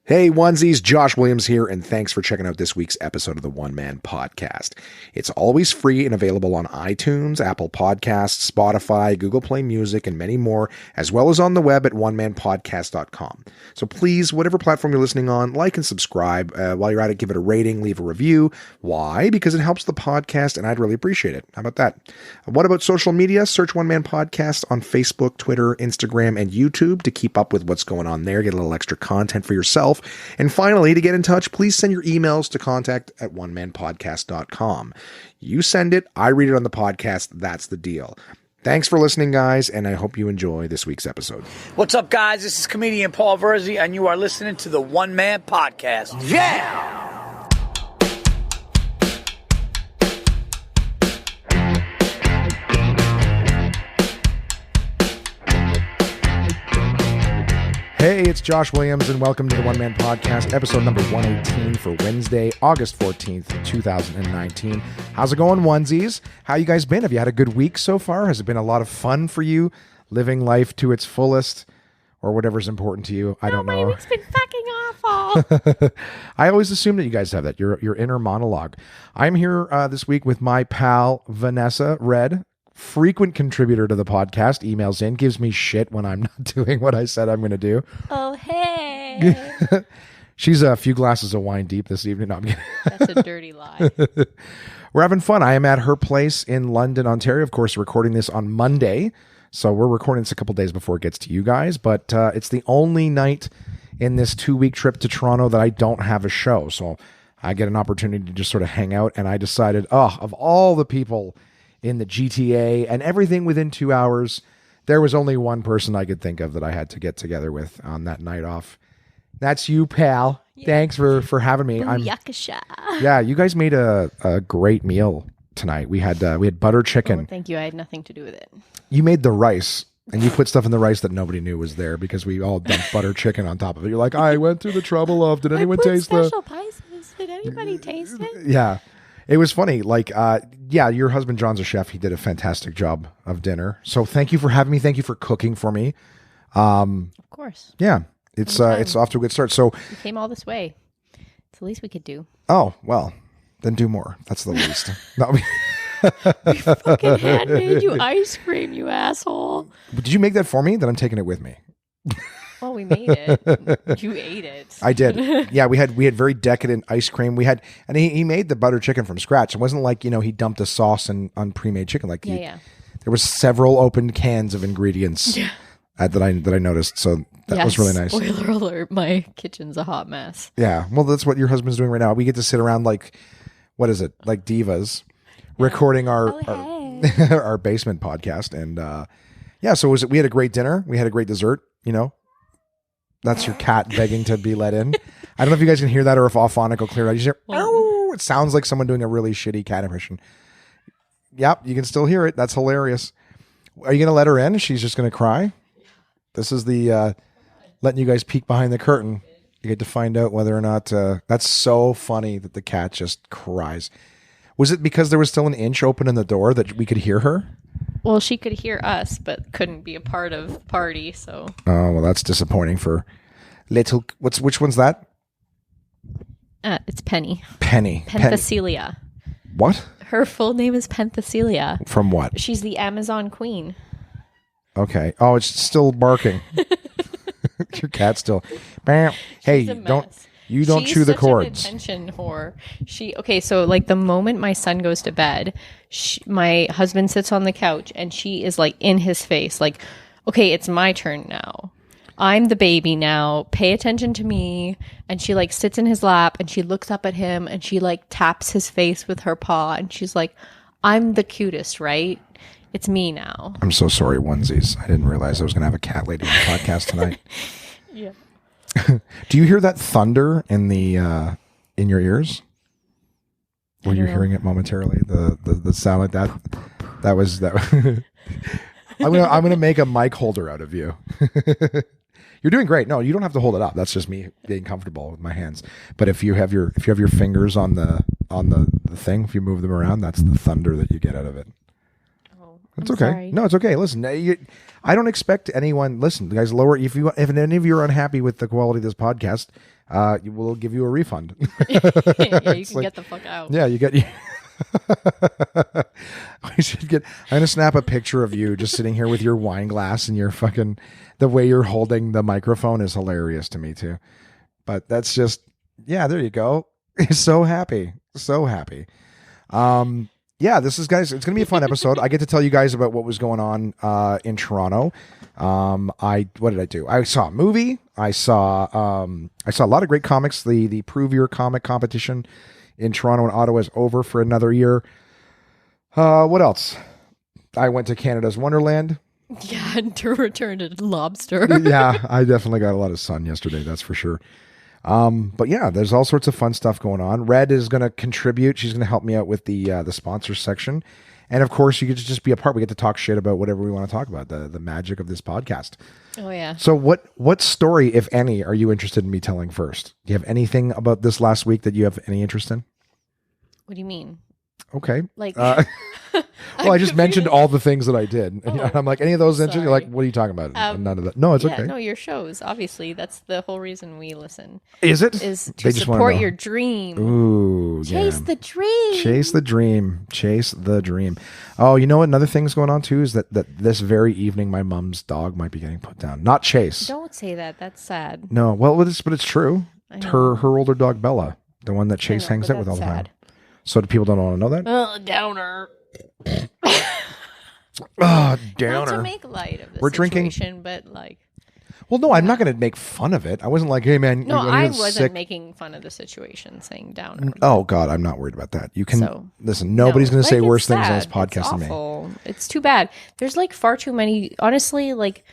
Hey, onesies, Josh Williams here, and thanks for checking out this week's episode of the One Man Podcast. It's always free and available on iTunes, Apple Podcasts, Spotify, Google Play Music, and many more, as well as on the web at onemanpodcast.com. So please, whatever platform you're listening on, like and subscribe. While you're at it, give it a rating, leave a review. Why? Because it helps the podcast, and I'd really appreciate it. How about that? What about social media? Search One Man Podcast on Facebook, Twitter, Instagram, and YouTube to keep up with what's going on there. Get a little extra content for yourself. And finally, to get in touch, please send your emails to contact@onemanpodcast.com. You send it, I read it on the podcast. That's the deal. Thanks for listening, guys, and I hope you enjoy this week's episode. What's up, guys? This is comedian Paul Verzi, and you are listening to the One Man Podcast. Yeah! Hey, it's Josh Williams, and welcome to the One Man Podcast, episode number 118 for Wednesday, August 14th, 2019. How's it going, onesies? How you guys been? Have you had a good week so far? Has it been a lot of fun for you, living life to its fullest, or whatever's important to you? I don't know. My week's been fucking awful. I always assume that you guys have that, your inner monologue. I'm here this week with my pal, Vanessa Red, frequent contributor to the podcast, emails in, gives me shit when I'm not doing what I said I'm going to do. Oh, hey. She's a few glasses of wine deep this evening. No, I'm kidding. That's a dirty lie. We're having fun. I am at her place in London, Ontario. Of course, recording this on Monday. So we're recording this a couple days before it gets to you guys. But it's the only night in this 2-week trip to Toronto that I don't have a show. So I get an opportunity to just sort of hang out. And I decided, of all the people in the GTA and everything within 2 hours, there was only one person I could think of that I had to get together with on that night off. That's you, pal. Yeah. Thanks for having me. Booyakasha. Yeah, you guys made a great meal tonight. We had butter chicken. Oh, thank you. I had nothing to do with it. You made the rice, and you put stuff in the rice that nobody knew was there because we all dumped butter chicken on top of it. You're like, I went through the trouble of, did anyone taste the special spices? Did anybody taste it? Yeah. It was funny. Like, your husband, John's a chef. He did a fantastic job of dinner. So thank you for having me. Thank you for cooking for me. Of course. Yeah. It's off to a good start. So you came all this way. It's the least we could do. Oh, well, then do more. That's the least. No, we fucking handmade you ice cream, you asshole. Did you make that for me? Then I'm taking it with me. Well, we made it. You ate it. I did. Yeah, we had very decadent ice cream. And he made the butter chicken from scratch. It wasn't like, he dumped a sauce on pre-made chicken. Like there was several opened cans of ingredients that I noticed. So that was really nice. Spoiler alert, my kitchen's a hot mess. Yeah. Well, that's what your husband's doing right now. We get to sit around like, what is it? Like divas recording our basement podcast. And so we had a great dinner. We had a great dessert, That's your cat begging to be let in. I don't know if you guys can hear that or if Auphonic will clear it out. You hear, oh, it sounds like someone doing a really shitty cat impression. Yep, you can still hear it. That's hilarious. Are you going to let her in? She's just going to cry? This is the letting you guys peek behind the curtain. You get to find out whether or not... that's so funny that the cat just cries. Was it because there was still an inch open in the door that we could hear her? Well, she could hear us, but couldn't be a part of the party, so... Oh, well, that's disappointing for little... Which one's that? It's Penny. Penny. Penthesilea. What? Her full name is Penthesilea. From what? She's the Amazon queen. Okay. Oh, it's still barking. Your cat's still... Hey, don't chew the cords. She's such an attention whore. So like the moment my son goes to bed, my husband sits on the couch and she is like in his face, like, okay, it's my turn now. I'm the baby now. Pay attention to me. And she like sits in his lap and she looks up at him and she like taps his face with her paw and she's like, I'm the cutest, right? It's me now. I'm so sorry, onesies. I didn't realize I was going to have a cat lady on the podcast tonight. Yeah. Do you hear that thunder in in your ears? Were you hearing it momentarily? The sound like that. That was. I'm gonna make a mic holder out of you. You're doing great. No, you don't have to hold it up. That's just me being comfortable with my hands. But if you have your fingers on the thing, if you move them around, that's the thunder that you get out of it. It's okay. Sorry. No, it's okay. Listen, I don't expect anyone. Listen, guys, lower. If any of you are unhappy with the quality of this podcast, we'll give you a refund. Yeah, you can like, get the fuck out. Yeah, you get. We should get. I'm gonna snap a picture of you just sitting here with your wine glass and your fucking. The way you're holding the microphone is hilarious to me too. But that's just. Yeah, there you go. So happy, so happy. Yeah, this is, guys, it's gonna be a fun episode. I get to tell you guys about what was going on in Toronto. What did I do? I saw a movie. I saw a lot of great comics. The Prove Your Comic competition in Toronto and Ottawa is over for another year. What else? I went to Canada's Wonderland. Yeah, and to return to lobster. Yeah, I definitely got a lot of sun yesterday, that's for sure. But yeah, there's all sorts of fun stuff going on. Red is going to contribute. She's going to help me out with the sponsors section. And of course, you get to just be a part. We get to talk shit about whatever we want to talk about, the magic of this podcast. Oh, yeah. So what story, if any, are you interested in me telling first? Do you have anything about this last week that you have any interest in? What do you mean? Okay. Like, well, I just mentioned all the things that I did. And I'm like, any of those interesting? You're sorry. like, what are you talking about? None of that. No, it's yeah, okay. no, your shows. Obviously, that's the whole reason we listen. Is it? Is They to just wanna support know. your dream. Ooh, Chase yeah. the dream. Chase the dream. Chase the dream. Oh, you know what? Another thing's going on too is that this very evening, my mom's dog might be getting put down. Not Chase. Don't say that. That's sad. No. Well, but it's true. I know. Her older dog Bella, the one that Chase know, hangs but out with all the that's time. sad. So do people don't want to know that? Downer. Oh, Not downer. to make light of the We're drinking- situation, but like, Well, no, I'm not going to make fun of it. I wasn't like, hey man, no, you're I getting wasn't sick. making fun of the situation, saying downer. Oh God, I'm not worried about that. You can So, listen. Nobody's No, going to say like, worse it's things on this sad. podcast than It's me. awful. It's too bad. There's like far too many. Honestly, like,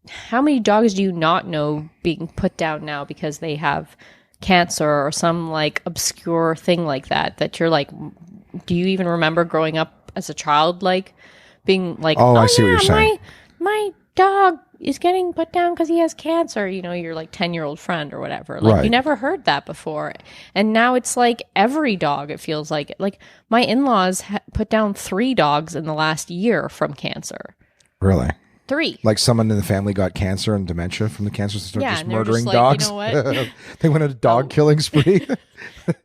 how many dogs do you not know being put down now because they have cancer or some like obscure thing like that? That you're like, do you even remember growing up as a child, like being like, Oh, I see what you're saying. My dog is getting put down because he has cancer. You know, your like 10-year-old friend or whatever. Like Right. you never heard that before, and now it's like every dog. It feels like my in-laws put down 3 dogs in the last year from cancer. Really? 3. Like someone in the family got cancer and dementia from the cancer, so Yeah, just and they're murdering just like, dogs. you know what? They went on a dog killing spree.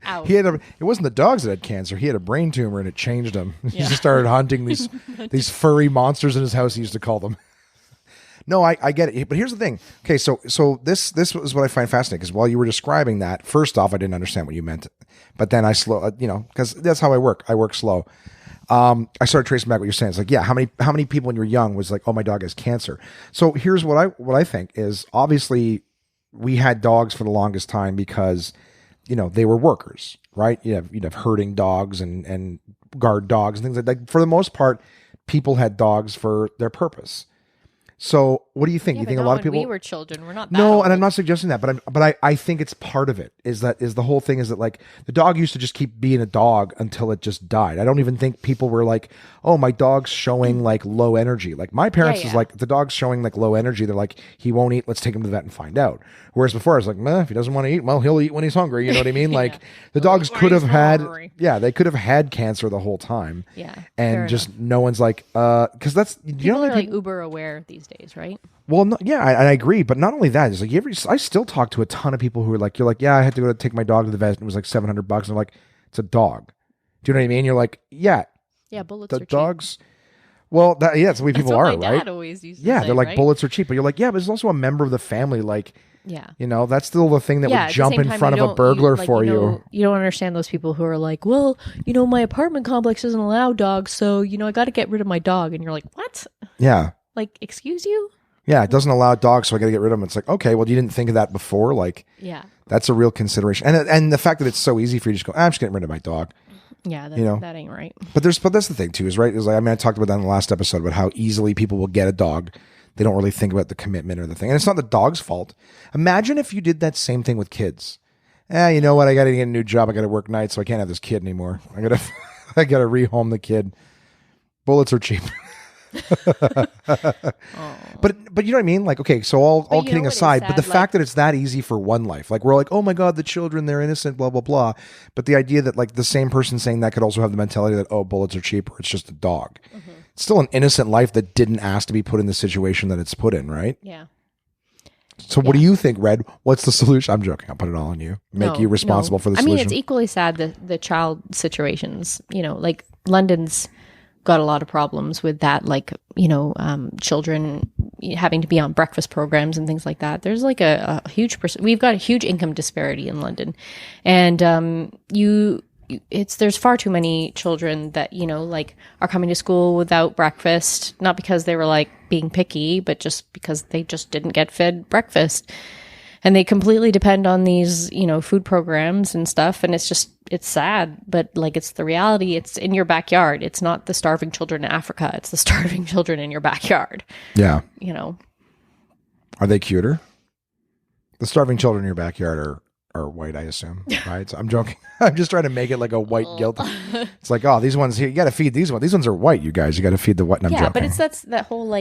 Out. It wasn't the dogs that had cancer. He had a brain tumor and it changed him. He just started hunting these furry monsters in his house. He used to call them. No, I get it. But here's the thing. Okay, so this was what I find fascinating, because while you were describing that, first off, I didn't understand what you meant. But then I because that's how I work. I work slow. I started tracing back what you're saying. It's like, yeah, how many people when you were young was like, oh, my dog has cancer. So here's what I think is, obviously we had dogs for the longest time because, they were workers, right? You'd have herding dogs and guard dogs and things like that. For the most part, people had dogs for their purpose. So what do you think? Yeah, You but think a not lot of when people? we were children. We're not that No, old. and I'm not suggesting that, but I think it's part of it. Is the whole thing is that, like, the dog used to just keep being a dog until it just died. I don't even think people were like, oh, my dog's showing like low energy. Like my parents was yeah. like, the dog's showing like low energy. They're like, he won't eat. Let's take him to the vet and find out. Whereas before I was like, meh, if he doesn't want to eat, well, he'll eat when he's hungry. You know what I mean? Like the dogs when could have he's had, hungry. yeah, they could have had cancer the whole time. Yeah, fair And just no one's like, because that's, People are like uber aware these days, right? well, no, yeah, I agree, but not only that. It's like I still talk to a ton of people who are like, you're like, yeah, I had to go to take my dog to the vet, and it was like $700, and I'm like, it's a dog. Do you know what I mean? You're like, yeah, Yeah, bullets the are cheap. dogs. Well, that's the way people That's are, what my right? dad always used to Yeah, say, they're like, right? bullets are cheap, but you're like, yeah, but it's also a member of the family. Like, Yeah. that's still the thing that Yeah, would at the jump same in time, front you of a don't- burglar like, for you. you. know, you don't understand those people who are like, well, my apartment complex doesn't allow dogs, so I got to get rid of my dog, and you're like, what? Yeah. Like, excuse you? Yeah, it doesn't allow dogs, so I got to get rid of them. It's like, okay, well, you didn't think of that before. Like, Yeah. that's a real consideration. And the fact that it's so easy for you to just go, I'm just getting rid of my dog. Yeah, that, You know? that ain't right. But that's the thing too, is right. Is like, I mean, I talked about that in the last episode about how easily people will get a dog. They don't really think about the commitment or the thing, and it's not the dog's fault. Imagine if you did that same thing with kids. You know what? I got to get a new job. I got to work nights, so I can't have this kid anymore. I got to rehome the kid. Bullets are cheap. But you know what I mean? Like, okay, so all you know kidding what is aside, but the sad? fact that it's that easy for one life, like we're like, oh my God, the children, they're innocent, blah, blah, blah. But the idea that like the same person saying that could also have the mentality that, oh, bullets are cheap, or it's just a dog. Mm-hmm. It's still an innocent life that didn't ask to be put in the situation that it's put in, right? Yeah. So what do you think, Red? What's the solution? I'm joking. I'll put it all on you. Make you responsible for the solution. I mean, it's equally sad, the child situations, like London's got a lot of problems with that, like, children having to be on breakfast programs and things like that. There's like a huge we've got a huge income disparity in London. And there's far too many children that, like are coming to school without breakfast, not because they were like being picky, but just because they just didn't get fed breakfast. And they completely depend on these, food programs and stuff. And it's sad, but like, it's the reality. It's in your backyard. It's not the starving children in Africa. It's the starving children in your backyard. Yeah. Are they cuter? The starving children in your backyard are white, I assume, right? So I'm joking. I'm just trying to make it like a white guilt. It's like, oh, these ones here, you got to feed these ones. These ones are white, you guys. You got to feed the white. And I'm joking. But that's that whole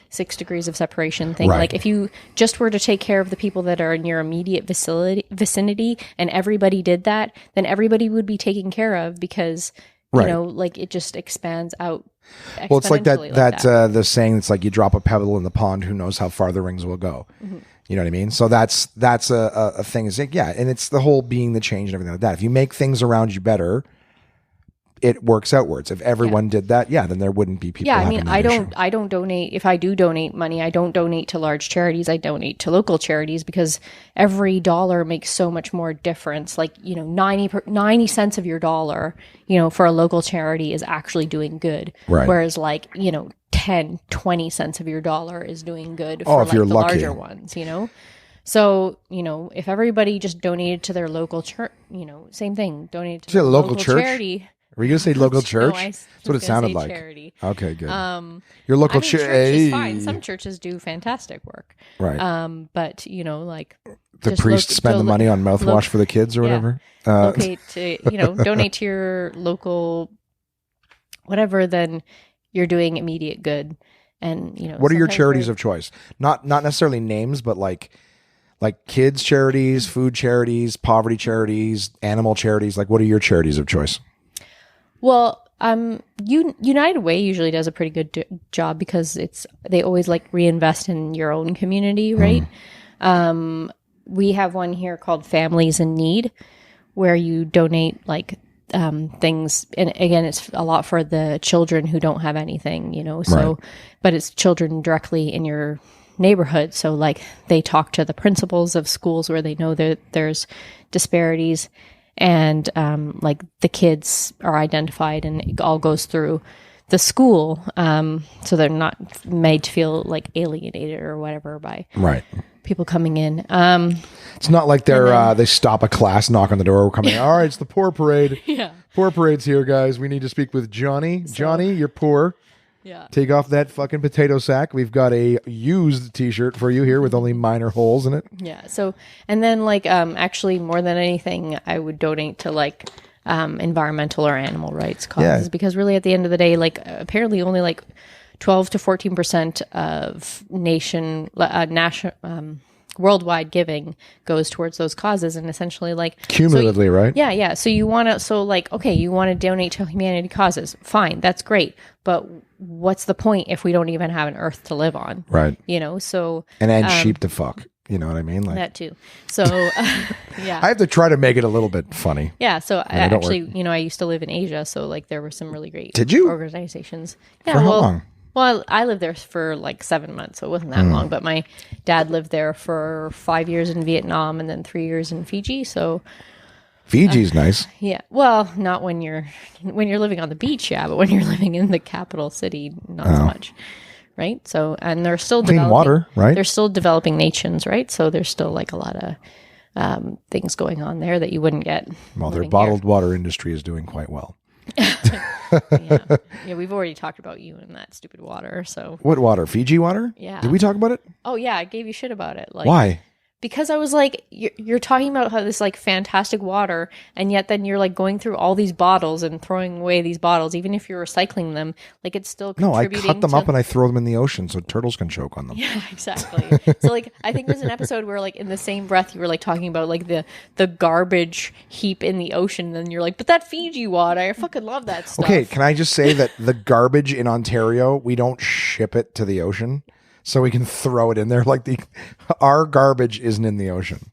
6 degrees of separation thing. Right. Like if you just were to take care of the people that are in your immediate vicinity, and everybody did that, then everybody would be taken care of because it just expands out. Well, it's like that. The saying that's like you drop a pebble in the pond, who knows how far the rings will go. Mm-hmm. You know what I mean? So that's a thing. Is like, and it's the whole being the change and everything like that. If you make things around you better, it works outwards. If everyone did that, then there wouldn't be people. Yeah, I mean, I don't donate. If I do donate money, I don't donate to large charities. I donate to local charities because every dollar makes so much more difference. Like 90 cents of your dollar, for a local charity is actually doing good. Right. Whereas 10-20 cents of your dollar is doing good for if you're the lucky. larger ones, So, if everybody just donated to their local church, same thing, donated to their local church? Charity. Were you going to say local church? No, That's what it sounded like. Charity. Okay, good. Your local church is fine. Some churches do fantastic work. Right. But, the priests spend the money on mouthwash for the kids or whatever. Okay, donate to your local whatever, then you're doing immediate good. And what are your charities of choice? Not necessarily names, but like kids charities, food charities, poverty charities, animal charities. Like, what are your charities of choice? Well, United Way usually does a pretty good job because they always reinvest in your own community, right? We have one here called Families in Need, where you donate things, and again, it's a lot for the children who don't have anything, so, but it's children directly in your neighborhood. So they talk to the principals of schools where they know that there's disparities, and the kids are identified, and it all goes through the school, so they're not made to feel alienated or whatever by people coming in. It's not like they stop a class, knock on the door, coming. All right, it's the poor parade. Poor parade's here, guys. We need to speak with Johnny. Johnny, you're poor. Yeah. Take off that fucking potato sack. We've got a used T-shirt for you here with only minor holes in it. Yeah. So, and then actually more than anything, I would donate to environmental or animal rights causes, because really at the end of the day, apparently only 12 to 14% of national worldwide giving goes towards those causes, and essentially cumulatively, right? Yeah. So you want to, you want to donate to humanity causes, fine, that's great, but what's the point if we don't even have an earth to live on, right? So and sheep to fuck. You know what I mean? That too. So, yeah. I have to try to make it a little bit funny. Yeah. So I used to live in Asia, so there were some really great organizations. Yeah. For how long? Well, I lived there for 7 months, so it wasn't that long. But my dad lived there for 5 years in Vietnam and then 3 years in Fiji. So Fiji's nice. Yeah. Well, not when you're living on the beach, but when you're living in the capital city, not so much. Right. So, and they're still clean water, right? They're still developing nations, right? So there's still a lot of things going on there that you wouldn't get. Well, their bottled water industry is doing quite well. Yeah, we've already talked about you and that stupid water. So what water? Fiji water? Yeah. Did we talk about it? Oh yeah, I gave you shit about it. Why? Because I was you're talking about how this fantastic water, and yet then you're going through all these bottles and throwing away these bottles, even if you're recycling them, it's still contributing. No, I cut them up and I throw them in the ocean so turtles can choke on them. Yeah, exactly. So I think there's an episode where in the same breath you were talking about the garbage heap in the ocean, and then you're but that Fiji water, I fucking love that stuff. Okay, can I just say that the garbage in Ontario, we don't ship it to the ocean. so we can throw it in there. Like our garbage isn't in the ocean.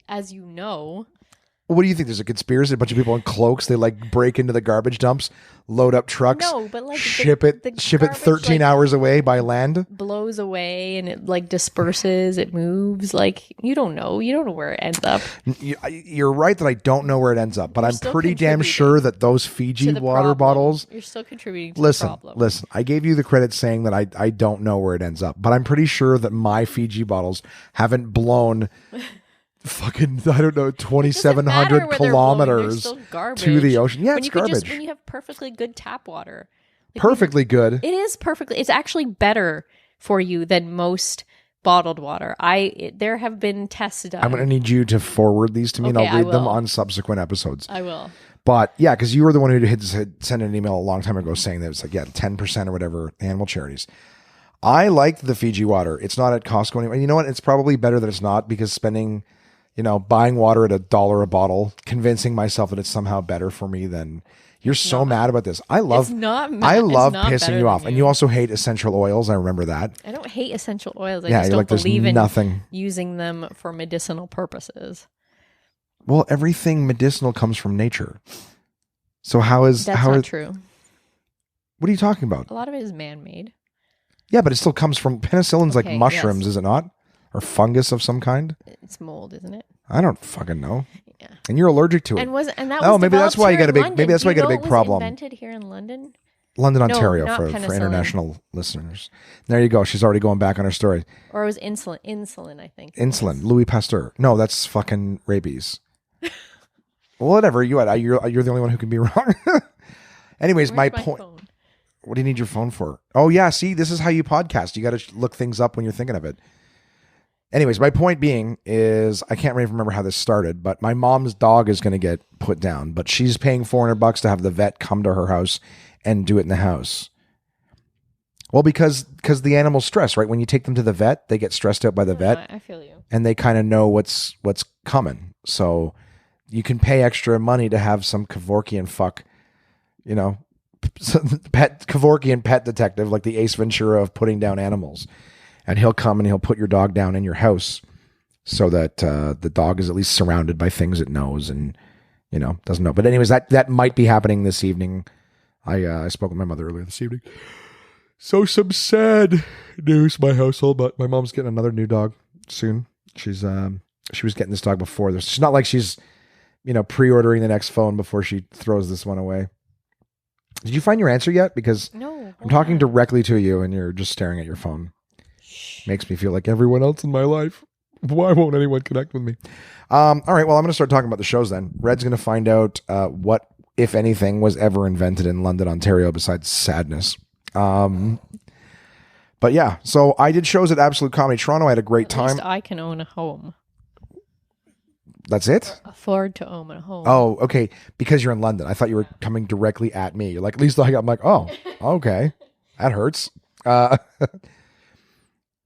As you know. What do you think? There's a conspiracy, a bunch of people in cloaks, they like break into the garbage dumps, load up trucks, No, but like ship it garbage, 13 hours away by land. Blows away and it like disperses, it moves. Like you don't know where it ends up. You're right that I don't know where it ends up, but I'm still pretty damn sure that those To Fiji the water problem. bottles. You're still contributing to the problem. Listen, I gave you the credit saying that I don't know where it ends up, but I'm pretty sure that my Fiji bottles haven't blown fucking, I don't know, 2,700 kilometers to the ocean. Yeah, it's garbage. When you have perfectly good tap water. Like Perfectly good. It is perfectly. It's actually better for you than most bottled water. There have been tests done. I'm going to need you to forward these to me, and Okay, I'll read them will. on subsequent episodes. I will. But yeah, because you were the one who had sent an email a long time ago saying that it's like, 10% or whatever, animal charities. I like the Fiji water. It's not at Costco anymore. And you know what? It's probably better that it's not, because spending, buying water at $1 a bottle, convincing myself that it's somehow better for me than... You're so mad about this. I love pissing you off. And you also hate essential oils. I remember that. I don't hate essential oils. I Yeah, just you're don't like, believe in nothing. using them for medicinal purposes. Well, everything medicinal comes from nature. So how is... That's not true. What are you talking about? A lot of it is man-made. Yeah, but it still comes from... Penicillin's like Okay, mushrooms, yes. is it not? Or fungus of some kind? It's mold, isn't it? I don't fucking know. Yeah. And you're allergic to it. Maybe that's why you got a big. Maybe that's why you got a big problem. Invented here in London. London, No, Ontario, not for penicillin. international listeners. There you go. She's already going back on her story. Or it was insulin. Insulin, I think. Insulin. Louis Pasteur. No, that's fucking rabies. Well, whatever. You're the only one who can be wrong. Anyways, Where's my my point. phone? What do you need your phone for? Oh yeah, see, this is how you podcast. You got to look things up when you're thinking of it. Anyways, my point being is, I can't really remember how this started, but my mom's dog is going to get put down, but she's paying $400 to have the vet come to her house and do it in the house. Well, because the animals stress, right? When you take them to the vet, they get stressed out by the vet. I feel you. And they kind of know what's coming. So you can pay extra money to have some Kevorkian fuck, Kevorkian pet detective, like the Ace Ventura of putting down animals. And he'll come and he'll put your dog down in your house so that the dog is at least surrounded by things it knows and, doesn't know. But anyways, that might be happening this evening. I spoke with my mother earlier this evening. So some sad news in my household, but my mom's getting another new dog soon. She was getting this dog before this. It's not like she's, pre-ordering the next phone before she throws this one away. Did you find your answer yet? Because No. I'm talking directly to you and you're just staring at your phone. Makes me feel like everyone else in my life. Why won't anyone connect with me? All right, well, I'm going to start talking about the shows then. Red's going to find out what, if anything, was ever invented in London, Ontario besides sadness. But yeah, so I did shows at Absolute Comedy Toronto. I had a great At least time. I can own a home. That's it? Afford to own a home. Oh, okay. Because you're in London. I thought you were coming directly at me. You're like, at least I'm like, oh, okay. That hurts.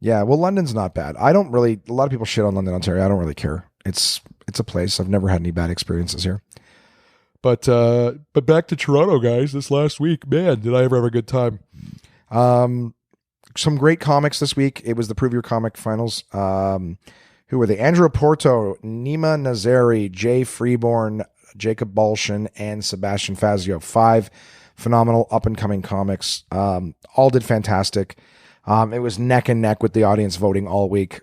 Yeah, well, London's not bad. A lot of people shit on London, Ontario. I don't really care. It's a place. I've never had any bad experiences here. But back to Toronto, guys. This last week, man, did I ever have a good time. Some great comics this week. It was the Prove Your Comic finals. Who were they? Andrew Porto, Nima Nazari, Jay Freeborn, Jacob Balshin, and Sebastian Fazio. 5 phenomenal up-and-coming comics. All did fantastic. It was neck and neck with the audience voting all week.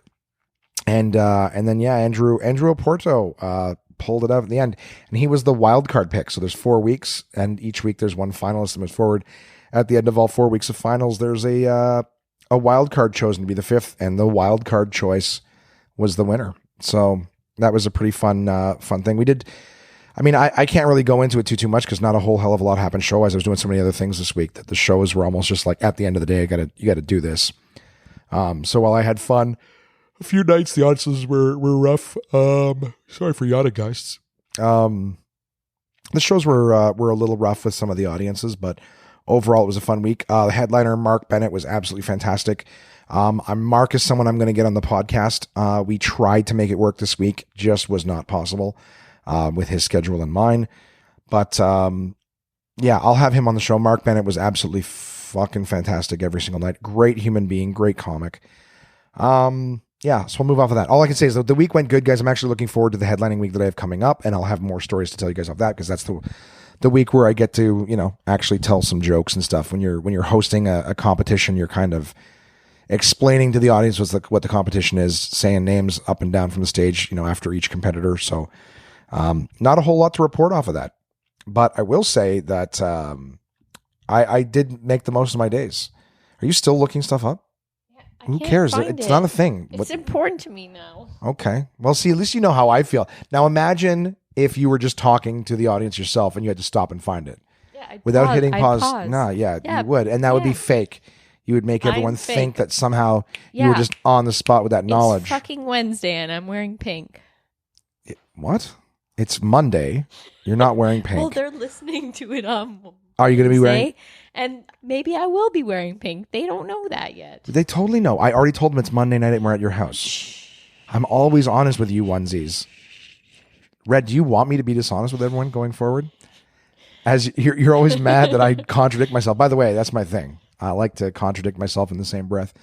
And then, yeah, Andrew Porto pulled it out at the end. And he was the wild card pick. So there's 4 weeks, and each week there's one finalist that moves forward. At the end of all 4 weeks of finals, there's a wild card chosen to be the 5th, and the wild card choice was the winner. So that was a pretty fun thing. We did. I mean, I can't really go into it too much because not a whole hell of a lot happened show-wise. I was doing so many other things this week that the shows were almost just like, at the end of the day, you got to do this. So while I had fun, a few nights the audiences were rough. Sorry for yawning, guys. The shows were a little rough with some of the audiences, but overall it was a fun week. The headliner Mark Bennett was absolutely fantastic. Mark is someone I'm going to get on the podcast. We tried to make it work this week, just was not possible. With his schedule in mind. But yeah, I'll have him on the show. Mark Bennett was absolutely fucking fantastic every single night. Great human being, great comic. Yeah, so we'll move off of that. All I can say is that the week went good, guys. I'm actually looking forward to the headlining week that I have coming up, and I'll have more stories to tell you guys of that, because that's the week where I get to, actually tell some jokes and stuff. When you're hosting a competition, you're kind of explaining to the audience what the competition is, saying names up and down from the stage, after each competitor. So not a whole lot to report off of that. But I will say that I did make the most of my days. Are you still looking stuff up? Who cares? It's not a thing. It's important to me now. Okay. Well, see, at least you know how I feel. Now imagine if you were just talking to the audience yourself and you had to stop and find it. Yeah, without hitting pause. Nah, you would. And that would be fake. You would make everyone think that somehow you were just on the spot with that knowledge. It's fucking Wednesday and I'm wearing pink. What? It's Monday. You're not wearing pink. Well, they're listening to it on Are you going to be wearing? And maybe I will be wearing pink. They don't know that yet. They totally know. I already told them it's Monday night and we're at your house. Shh. I'm always honest with you, onesies. Red, do you want me to be dishonest with everyone going forward? As you're always mad that I contradict myself. By the way, that's my thing. I like to contradict myself in the same breath.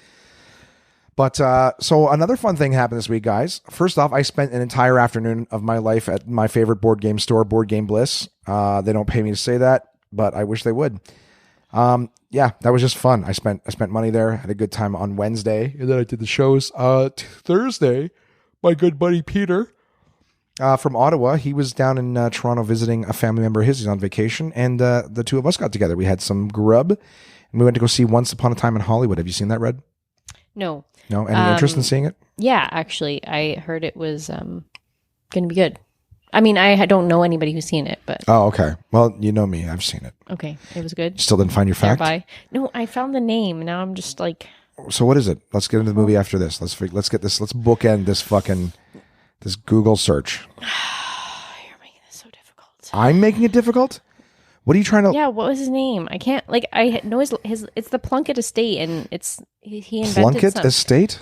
But so another fun thing happened this week, guys. First off, I spent an entire afternoon of my life at my favorite board game store, Board Game Bliss. They don't pay me to say that, but I wish they would. Yeah, that was just fun. I spent money there, had a good time on Wednesday, and then I did the shows Thursday. My good buddy Peter from Ottawa, he was down in Toronto visiting a family member of his. He's on vacation, and the two of us got together. We had some grub, and we went to go see Once Upon a Time in Hollywood. Have you seen that, Red? No. No? Any interest in seeing it? Yeah, actually, I heard it was going to be good. I mean, I don't know anybody who's seen it, but... Oh, okay. Well, you know me. I've seen it. Okay. It was good? Still didn't find your fact? Thereby. No, I found the name. Now I'm just like... So what is it? Let's get into the movie after this. Let's get this. Let's bookend this Google search. You're making this so difficult. I'm making it difficult? What are you trying to... Yeah, what was his name? I can't... I know his it's the Plunkett Estate, and he invented Plunkett Estate?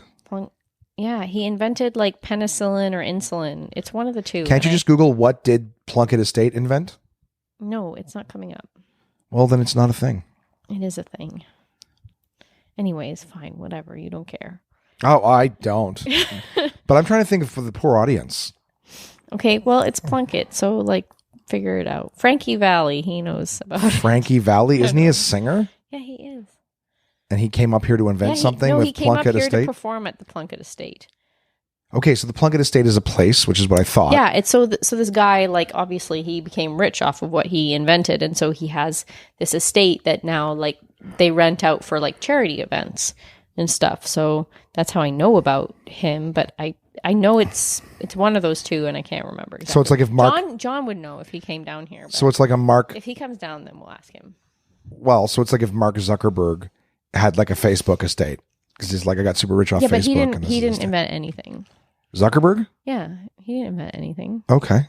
Yeah, he invented penicillin or insulin. It's one of the two. Can't you just Google what did Plunkett Estate invent? No, it's not coming up. Well, then it's not a thing. It is a thing. Anyways, fine, whatever. You don't care. Oh, I don't. But I'm trying to think for the poor audience. Okay, well, it's Plunkett, so figure it out. Frankie Valli, he knows about it. Frankie Valli, isn't he a singer? Yeah, he is. And he came up here to invent something with Plunkett Estate? No, he came up here to perform at the Plunkett Estate. Okay, so the Plunkett Estate is a place, which is what I thought. Yeah, it's so this guy, obviously he became rich off of what he invented, and so he has this estate that now, they rent out for, charity events and stuff. So that's how I know about him, but I know it's one of those two, and I can't remember exactly. So it's like if Mark... John would know if he came down here. So it's like a Mark... If he comes down, then we'll ask him. Well, so it's like if Mark Zuckerberg had a Facebook estate, because he's I got super rich off Facebook. Yeah, but he didn't invent anything. Zuckerberg? Yeah, he didn't invent anything. Okay.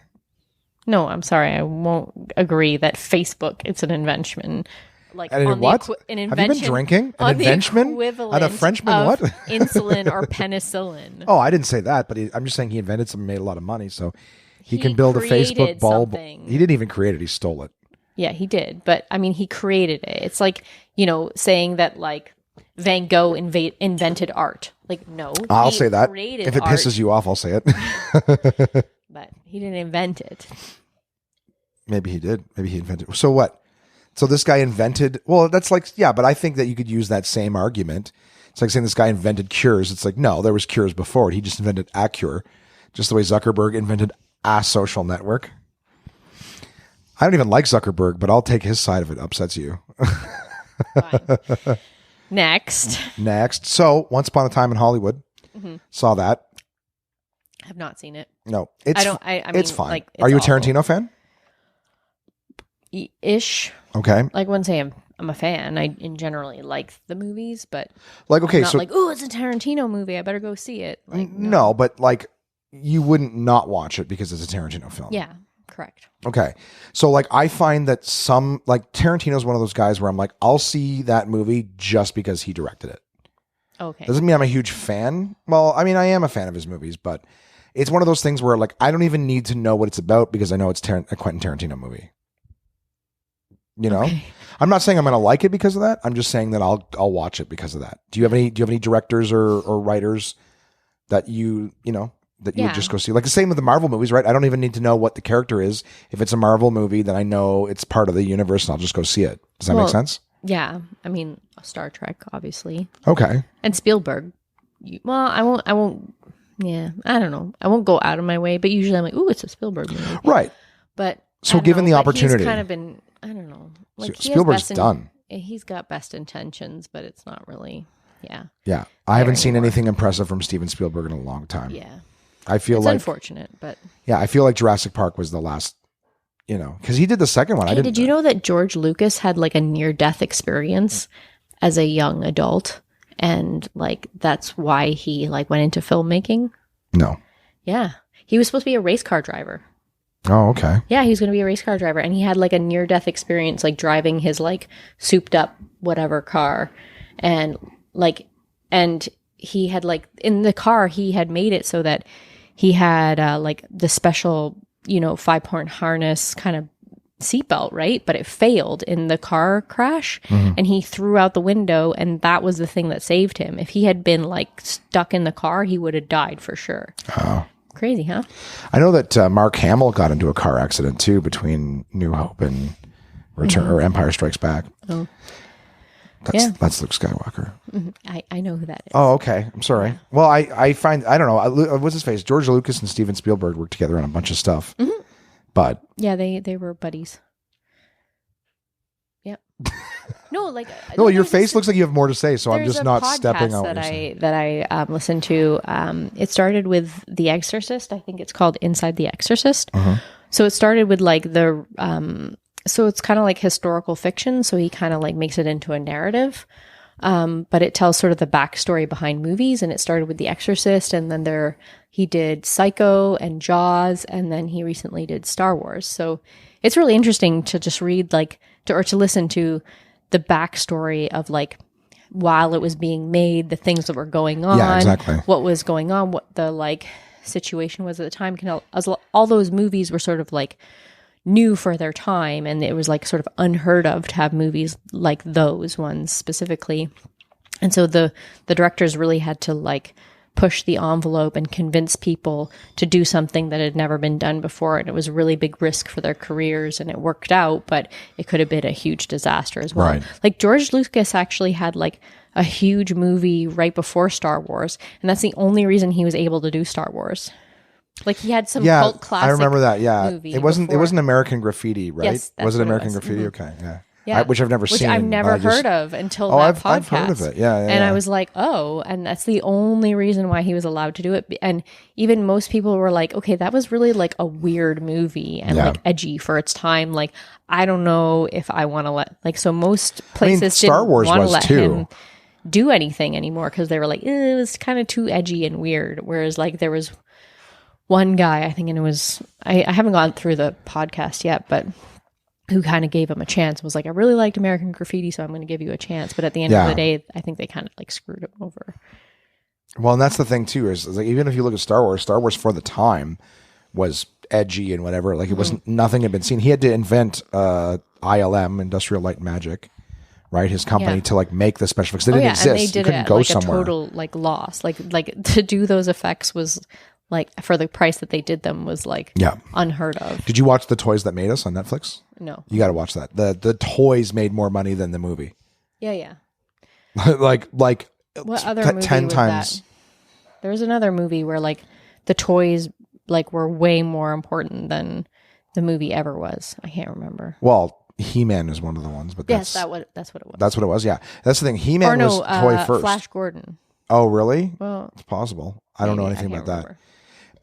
No, I'm sorry, I won't agree that Facebook it's an invention. What? An invention? Have you been drinking? An invention? And a Frenchman what? Insulin or penicillin. Oh, I didn't say that, but I'm just saying he invented something, made a lot of money, so he can build a Facebook bulb. Something. He didn't even create it; he stole it. Yeah, he did, but I mean, he created it. It's saying that Van Gogh invented art. No, I'll say that. If it pisses you off, I'll say it. But he didn't invent it. Maybe he did. Maybe he invented. So what? So this guy invented. Well, that's but I think that you could use that same argument. It's like saying this guy invented cures. It's no, there was cures before it. He just invented a cure, just the way Zuckerberg invented a social network. I don't even like Zuckerberg, but I'll take his side if it upsets you. Fine. Next. So, Once Upon a Time in Hollywood. Mm-hmm. Saw that. I have not seen it. No, it's it's fine. It's Are you a awful. Tarantino fan? Ish. Okay. I wouldn't say I'm a fan. I generally like the movies, but okay, I'm not so it's a Tarantino movie. I better go see it. No, but you wouldn't not watch it because it's a Tarantino film. Yeah. Correct. Okay. So I find that some Tarantino's one of those guys where I'm I'll see that movie just because he directed it. Okay. Doesn't mean I'm a huge fan. Well, I mean, I am a fan of his movies, but it's one of those things where I don't even need to know what it's about because I know it's a Quentin Tarantino movie. You know, Okay. I'm not saying I'm going to like it because of that. I'm just saying that I'll watch it because of that. Do you have any directors or writers that you would just go see? Like the same with the Marvel movies, right? I don't even need to know what the character is. If it's a Marvel movie, then I know it's part of the universe and I'll just go see it. Does that make sense? Yeah. I mean, Star Trek, obviously. Okay. And Spielberg. I won't. Yeah, I don't know. I won't go out of my way, but usually I'm like, ooh, it's a Spielberg movie. Right. But so given the opportunity, he's kind of been, I don't know. Like Spielberg's done. He's got best intentions, but it's not really, Yeah. I haven't seen anything impressive from Steven Spielberg in a long time. Yeah. I feel it's like unfortunate, but yeah, I feel like Jurassic Park was the last, because he did the second one. Did you know that George Lucas had like a near-death experience as a young adult? And like, that's why he like went into filmmaking. No. Yeah. He was supposed to be a race car driver. Oh, okay. Yeah, he was going to be a race car driver. And he had like a near-death experience, like driving his like souped up whatever car. And he had like in the car, he had made it so that he had like the special, 5-point harness kind of seatbelt, right? But it failed in the car crash and he threw out the window, and that was the thing that saved him. If he had been like stuck in the car, he would have died for sure. Oh. Crazy, huh? I know that Mark Hamill got into a car accident too between New Hope and Return or Empire Strikes Back. Oh. That's Luke Skywalker. Mm-hmm. I know who that is. Oh, okay. I'm sorry. Yeah. Well, I find, I don't know. What's his face? George Lucas and Steven Spielberg worked together on a bunch of stuff. Mm-hmm. But yeah, they were buddies. Yep. No, like no, your face looks like you have more to say, so I'm just not stepping out. That I listened to. It started with The Exorcist. I think it's called Inside the Exorcist. Uh-huh. So it started with like so it's kind of like historical fiction. So he kind of like makes it into a narrative. But it tells sort of the backstory behind movies, and it started with The Exorcist, and then he did Psycho and Jaws, and then he recently did Star Wars. So it's really interesting to just read to listen to the backstory of like while it was being made, the things that were going on, what was going on, what the like situation was at the time. All those movies were sort of like new for their time, and it was like sort of unheard of to have movies like those ones specifically. And so the directors really had to like push the envelope and convince people to do something that had never been done before, and it was a really big risk for their careers, and it worked out, but it could have been a huge disaster as well. Right. Like George Lucas actually had like a huge movie right before Star Wars, and that's the only reason he was able to do Star Wars. Like he had some cult classic. I remember that. Yeah, movie it wasn't American Graffiti, right? Yes, was it American Graffiti? Mm-hmm. Okay, yeah. Yeah, which I've never seen. I've never heard of until that podcast. I've heard of it. Yeah, and I was like, oh, and that's the only reason why he was allowed to do it. And even most people were like, okay, that was really like a weird movie and like edgy for its time. Like, I don't know if I want to so most places Star Wars didn't want to let too. him do anything anymore because they were like, it was kind of too edgy and weird. Whereas like there was one guy, I think, and it was I haven't gone through the podcast yet, but who kind of gave him a chance, was like, I really liked American Graffiti, so I'm going to give you a chance. But at the end of the day, I think they kind of like screwed him over. Well, and that's the thing too, is like, even if you look at Star Wars for the time was edgy and whatever. Like it wasn't, nothing had been seen. He had to invent ILM, Industrial Light and Magic, right? His company to like make the special effects. They didn't exist. And they did you couldn't it go like somewhere. A total like loss. Like to do those effects was like, for the price that they did them, was like unheard of. Did you watch The Toys That Made Us on Netflix? No. You got to watch that. The toys made more money than the movie. Yeah. like what other movie 10 was times. That? There was another movie where like the toys like were way more important than the movie ever was. I can't remember. Well, He-Man is one of the ones, but that's what it was. That's what it was. Yeah, that's the thing. He-Man was toy first. Flash Gordon. Oh, really? Well, it's possible. I don't know anything about that. Remember.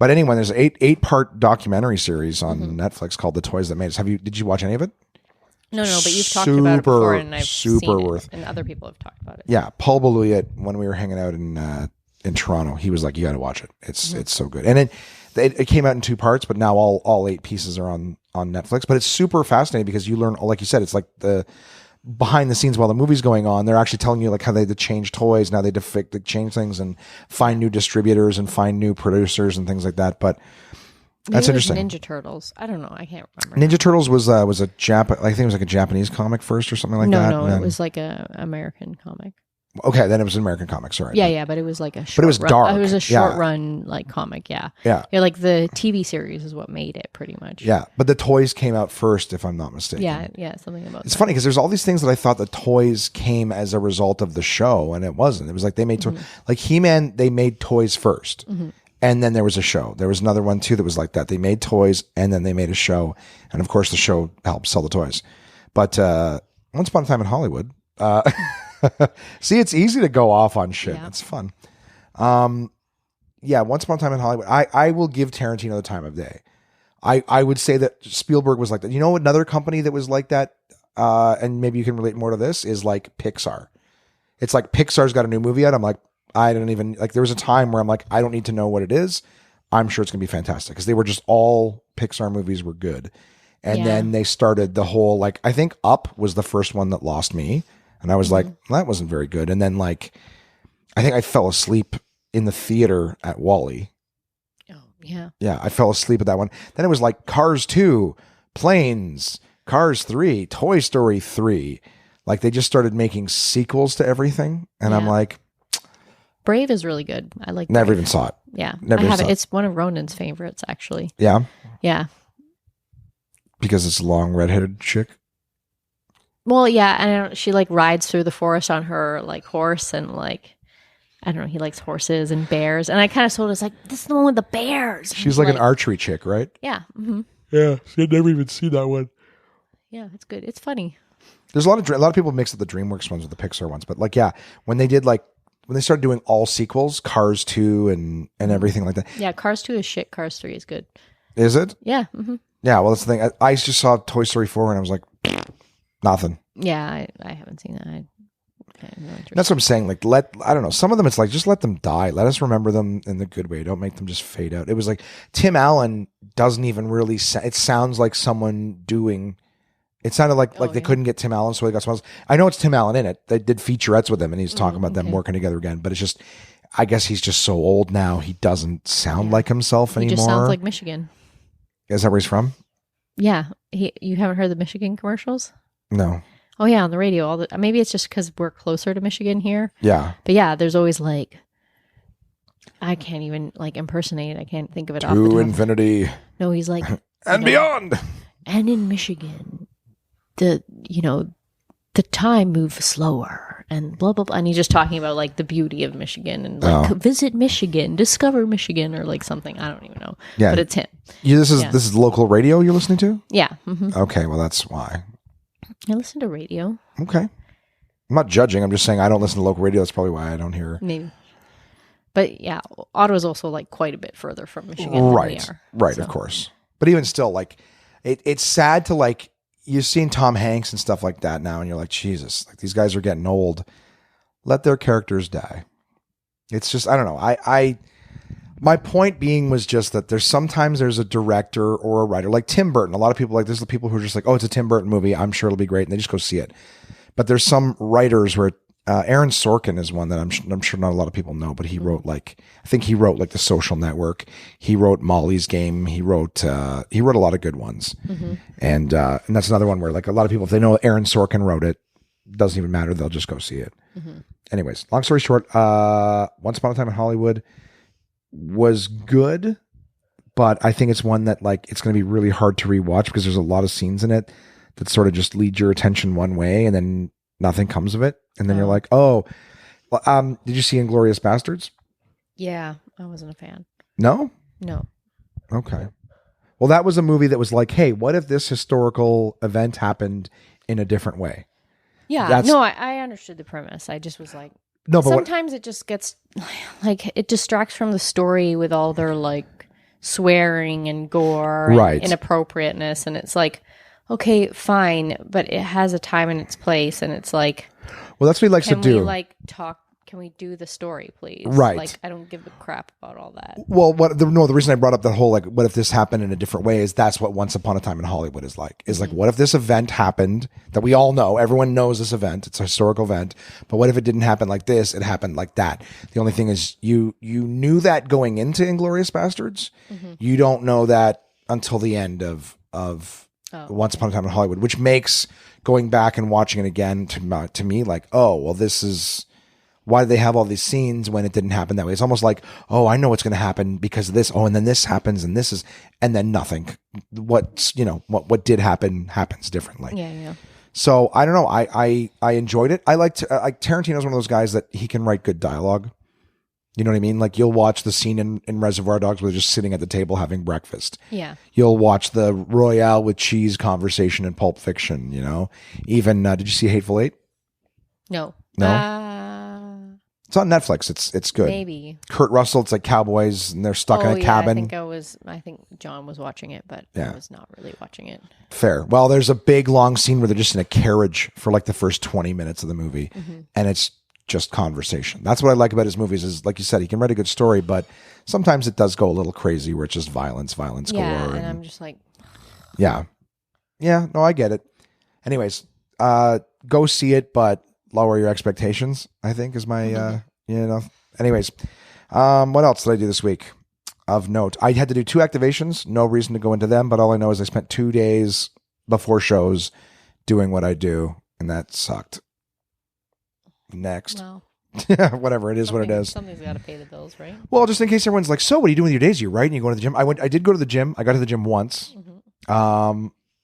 But anyway, there's an eight-part documentary series on Netflix called The Toys That Made Us. Did you watch any of it? No, but you've talked about it before, and I've seen it, and other people have talked about it. Yeah, Paul Bouillet, when we were hanging out in Toronto, he was like, "You got to watch it. It's so good." And it came out in 2 parts, but now all 8 pieces are on Netflix. But it's super fascinating because you learn, like you said, it's like the behind the scenes while the movie's going on. They're actually telling you like how they had to change toys. Now they change things and find new distributors and find new producers and things like that. But That's Maybe it was interesting. Ninja Turtles. I don't know. I can't remember. Ninja Turtles was a I think it was like a Japanese comic first or something like that. No, and it then- was like a American comic. Okay, then it was an American comic. Sorry. Yeah, but it was like a short But it was run. dark. It was a Yeah. short run like comic, yeah. Yeah. Yeah, like the TV series is what made it pretty much. Yeah, but the toys came out first, if I'm not mistaken. Yeah, something about It's that. funny because there's all these things that I thought the toys came as a result of the show, and it wasn't. It was like they made like He-Man. They made toys 1st and then there was a show. There was another one too that was like that. They made toys, and then they made a show, and of course the show helped sell the toys. But Once Upon a Time in Hollywood. See, it's easy to go off on shit. Yeah. It's fun. Yeah, Once Upon a Time in Hollywood. I will give Tarantino the time of day. I would say that Spielberg was like that. You know, another company that was like that, and maybe you can relate more to this, is like Pixar. It's like Pixar's got a new movie out. I'm like, I don't even, like, there was a time where I'm like, I don't need to know what it is. I'm sure it's going to be fantastic, because they were just, all Pixar movies were good. And then they started the whole, like, I think Up was the first one that lost me. And I was like, well, that wasn't very good. And then, like, I think I fell asleep in the theater at Wall-E. Oh, yeah. Yeah, I fell asleep at that one. Then it was like Cars 2, Planes, Cars 3, Toy Story 3. Like, they just started making sequels to everything. And I'm Yeah. like, Brave is really good. I like never Brave. even saw it. Yeah. Never I have saw it. it. It's one of Ronan's favorites, actually. Yeah, Yeah. because it's a long redheaded chick. Well, yeah, and I don't, she like rides through the forest on her like horse, and like I don't know, he likes horses and bears, and I kind of told us like, this is the one with the bears. And She's like an archery chick, right? Yeah, Yeah, see, I'd never even seen that one. yeah, it's good. It's funny. There's a lot of people mix up the DreamWorks ones with the Pixar ones, but like, yeah, when they started doing all sequels, Cars 2 and everything like that. Yeah, Cars 2 is shit. Cars 3 is good. Is it? Yeah, Yeah, well, that's the thing. I just saw Toy Story 4 and I was like, nothing. yeah, I haven't seen that. I have no interest. That's what I'm saying. Like, I don't know. Some of them, it's like, just let them die. Let us remember them in the good way. Don't make them just fade out. It was like, Tim Allen doesn't even really, it sounds like someone doing, it sounded like they couldn't get Tim Allen, so they got someone else. I know it's Tim Allen in it. They did featurettes with him, and he's talking about them working together again. But it's just, I guess he's just so old now, he doesn't sound like himself He anymore. just sounds like Michigan. Is that where he's from? Yeah, you haven't heard the Michigan commercials? No. Oh yeah, on the radio. Maybe it's just because we're closer to Michigan here. Yeah. But yeah, there's always like, I can't even like impersonate. I can't think of it off the To top. infinity No, he's like, and beyond. and in Michigan, the time moves slower and blah blah blah. And he's just talking about like the beauty of Michigan and like visit Michigan, discover Michigan, or like something. I don't even know. Yeah. But it's him. This is local radio you're listening to? Yeah. Okay, well, that's why. I listen to radio. Okay. I'm not judging. I'm just saying I don't listen to local radio. That's probably why I don't hear. Maybe. But yeah, Ottawa's also like quite a bit further from Michigan than we Right. are. Right, So, of course. But even still, like, it's sad to, like, you've seen Tom Hanks and stuff like that now, and you're like, Jesus, like, these guys are getting old. Let their characters die. It's just, I don't know. My point being was just that sometimes there's a director or a writer, like Tim Burton. A lot of people, like, there's the people who are just like, oh, it's a Tim Burton movie, I'm sure it'll be great, and they just go see it. But there's some writers where Aaron Sorkin is one that I'm sure not a lot of people know, but he wrote I think he wrote like The Social Network. He wrote Molly's Game. He wrote a lot of good ones. And that's another one where like a lot of people, if they know Aaron Sorkin wrote it, doesn't even matter. They'll just go see it. Anyways, long story short, Once Upon a Time in Hollywood was good, but I think it's one that like, it's going to be really hard to rewatch because there's a lot of scenes in it that sort of just lead your attention one way and then nothing comes of it. And then you're like, oh, did you see Inglourious Bastards? Yeah, I wasn't a fan. No? No. Okay. Well, that was a movie that was like, hey, what if this historical event happened in a different way? Yeah, no, I understood the premise. I just was like, No, but sometimes it just gets like it distracts from the story with all their like swearing and gore Right. and inappropriateness, and it's like, okay, fine, but it has a time and its place, and it's like, well, that's what he likes to can do. we like talk? can we do the story, please? Right. Like, I don't give a crap about all that. Well, the reason I brought up that whole, like, what if this happened in a different way is that's what Once Upon a Time in Hollywood is like. Is like, what if this event happened that we all know, everyone knows this event, it's a historical event, but what if it didn't happen like this, it happened like that? The only thing is you knew that going into Inglourious Bastards. You don't know that until the end of Once Upon a Time in Hollywood, which makes going back and watching it again to me like, oh, well, this is why do they have all these scenes when it didn't happen that way? It's almost like, oh, I know what's going to happen because of this. Oh, and then this happens and this is, and then nothing. What did happen happens differently. Yeah. So I don't know. I enjoyed it. I like Tarantino's one of those guys that he can write good dialogue. You know what I mean? Like you'll watch the scene in Reservoir Dogs where they're just sitting at the table having breakfast. Yeah. You'll watch the Royale with cheese conversation in Pulp Fiction, you know? Even, did you see Hateful Eight? No. It's on Netflix. It's good. Maybe. Kurt Russell, it's like cowboys and they're stuck in a cabin. I think John was watching it, but Yeah. I was not really watching it. Fair. Well, there's a big long scene where they're just in a carriage for like the first 20 minutes of the movie. And it's just conversation. That's what I like about his movies is, like you said, he can write a good story, but sometimes it does go a little crazy where it's just violence, Yeah, gore. and I'm just like, Yeah. Yeah, no, I get it. Anyways, go see it, but lower your expectations, I think is my, anyways. What else did I do this week of note? I had to do 2 activations. No reason to go into them, but all I know is I spent 2 days before doing what I do, and that sucked. Next. well, Whatever, it is what it is. Something's got to pay the bills, right? Well, just in case everyone's like, so what are you doing with your days? You right? And you go to the gym? I did go to the gym. I got to the gym once.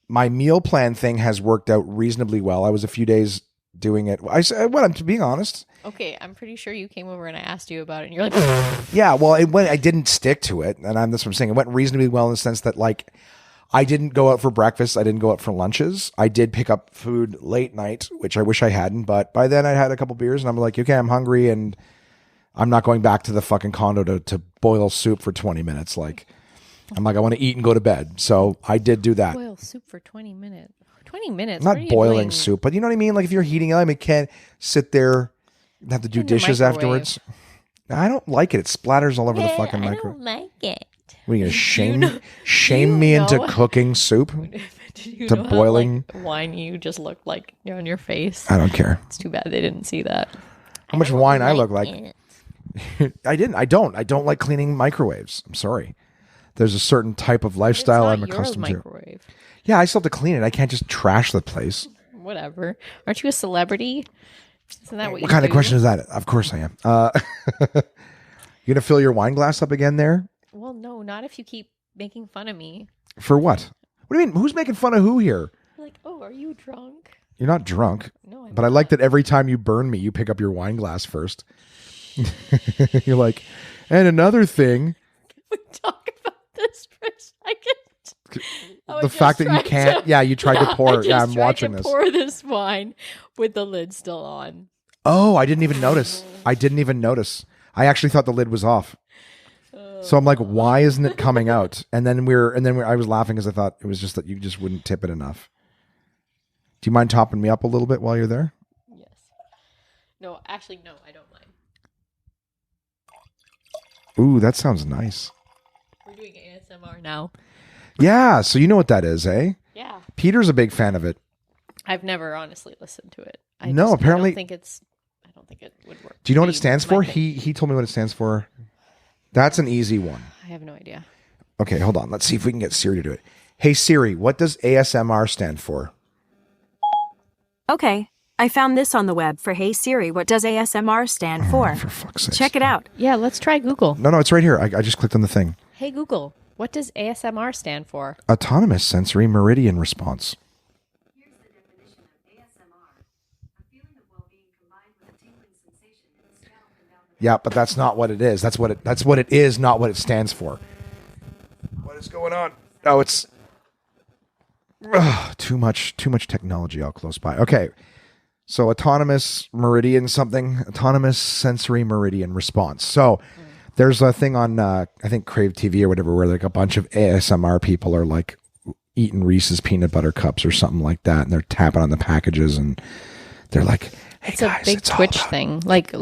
My meal plan thing has worked out reasonably well. I was a few days doing it. I'm being honest. Okay, I'm pretty sure you came over and I asked you about it, and you're like, Yeah, well, I didn't stick to it, and that's what I'm saying. It went reasonably well in the sense that, like, I didn't go out for breakfast. I didn't go out for lunches. I did pick up food late night, which I wish I hadn't, but by then I had a couple beers, and I'm like, okay, I'm hungry, and I'm not going back to the fucking condo to boil soup for 20 minutes. Like, I'm like, I want to eat and go to bed. So I did do that. boil soup for 20 minutes. 20 minutes? Not What are you boiling doing? soup, but you know what I mean? Like if you're heating it, I mean, can't sit there and have to do In the dishes microwave. afterwards. I don't like it. It splatters all over the fucking I microwave. don't like it. What are you gonna shame me into cooking soup? Did you To know boiling? how, like, whiny you just looked like on your face? I don't care. It's too bad they didn't see that. How much wine I look like. it. I don't like cleaning microwaves. I'm sorry. There's a certain type of lifestyle I'm It's not accustomed your to. microwave. Yeah, I still have to clean it. I can't just trash the place. Whatever. Aren't you a celebrity? Isn't that what you What kind of do? question is that? Of course I am. You gonna fill your wine glass up again there? Well, no, not if you keep making fun of me. For what? What do you mean? Who's making fun of who here? Like, oh, are you drunk? You're not drunk. No, I'm But I like that every time you burn me, you pick up your wine glass first. You're like, and another thing, we talk about this for a second. the fact that you can't. Yeah, you tried to pour. Yeah, I'm watching this. Pour this wine with the lid still on. Oh, I didn't even notice. I actually thought the lid was off. So I'm like, why isn't it coming out? And then I was laughing because I thought it was just that you just wouldn't tip it enough. Do you mind topping me up a little bit while you're there? Yes. No, actually, no, I don't mind. Ooh, that sounds nice. We're doing ASMR now. Yeah, so you know what that is, eh? Yeah. Peter's a big fan of it. I've never honestly listened to it. Apparently- I don't think it would work. Do you know what it Be stands my for? thing. He told me what it stands for. That's an easy one. I have no idea. Okay, hold on. Let's see if we can get Siri to do it. Hey Siri, what does ASMR stand for? Okay, I found this on the web for Hey Siri, what does ASMR stand for? For fuck's sake. Check it out. Yeah, let's try Google. No, it's right here. I just clicked on the thing. Hey Google, what does ASMR stand for? Autonomous sensory meridian response. Here's the definition of ASMR. A feeling of well-being combined with a tingling sensation in the scalp and down the Yeah, but that's not what it is. That's what it is, not what it stands for. What is going on? Oh, it's too much technology all close by. Okay. So autonomous sensory meridian response. So there's a thing on I think Crave TV or whatever where like a bunch of ASMR people are like eating Reese's peanut butter cups or something like that, and they're tapping on the packages and they're like, It's a big Twitch thing, like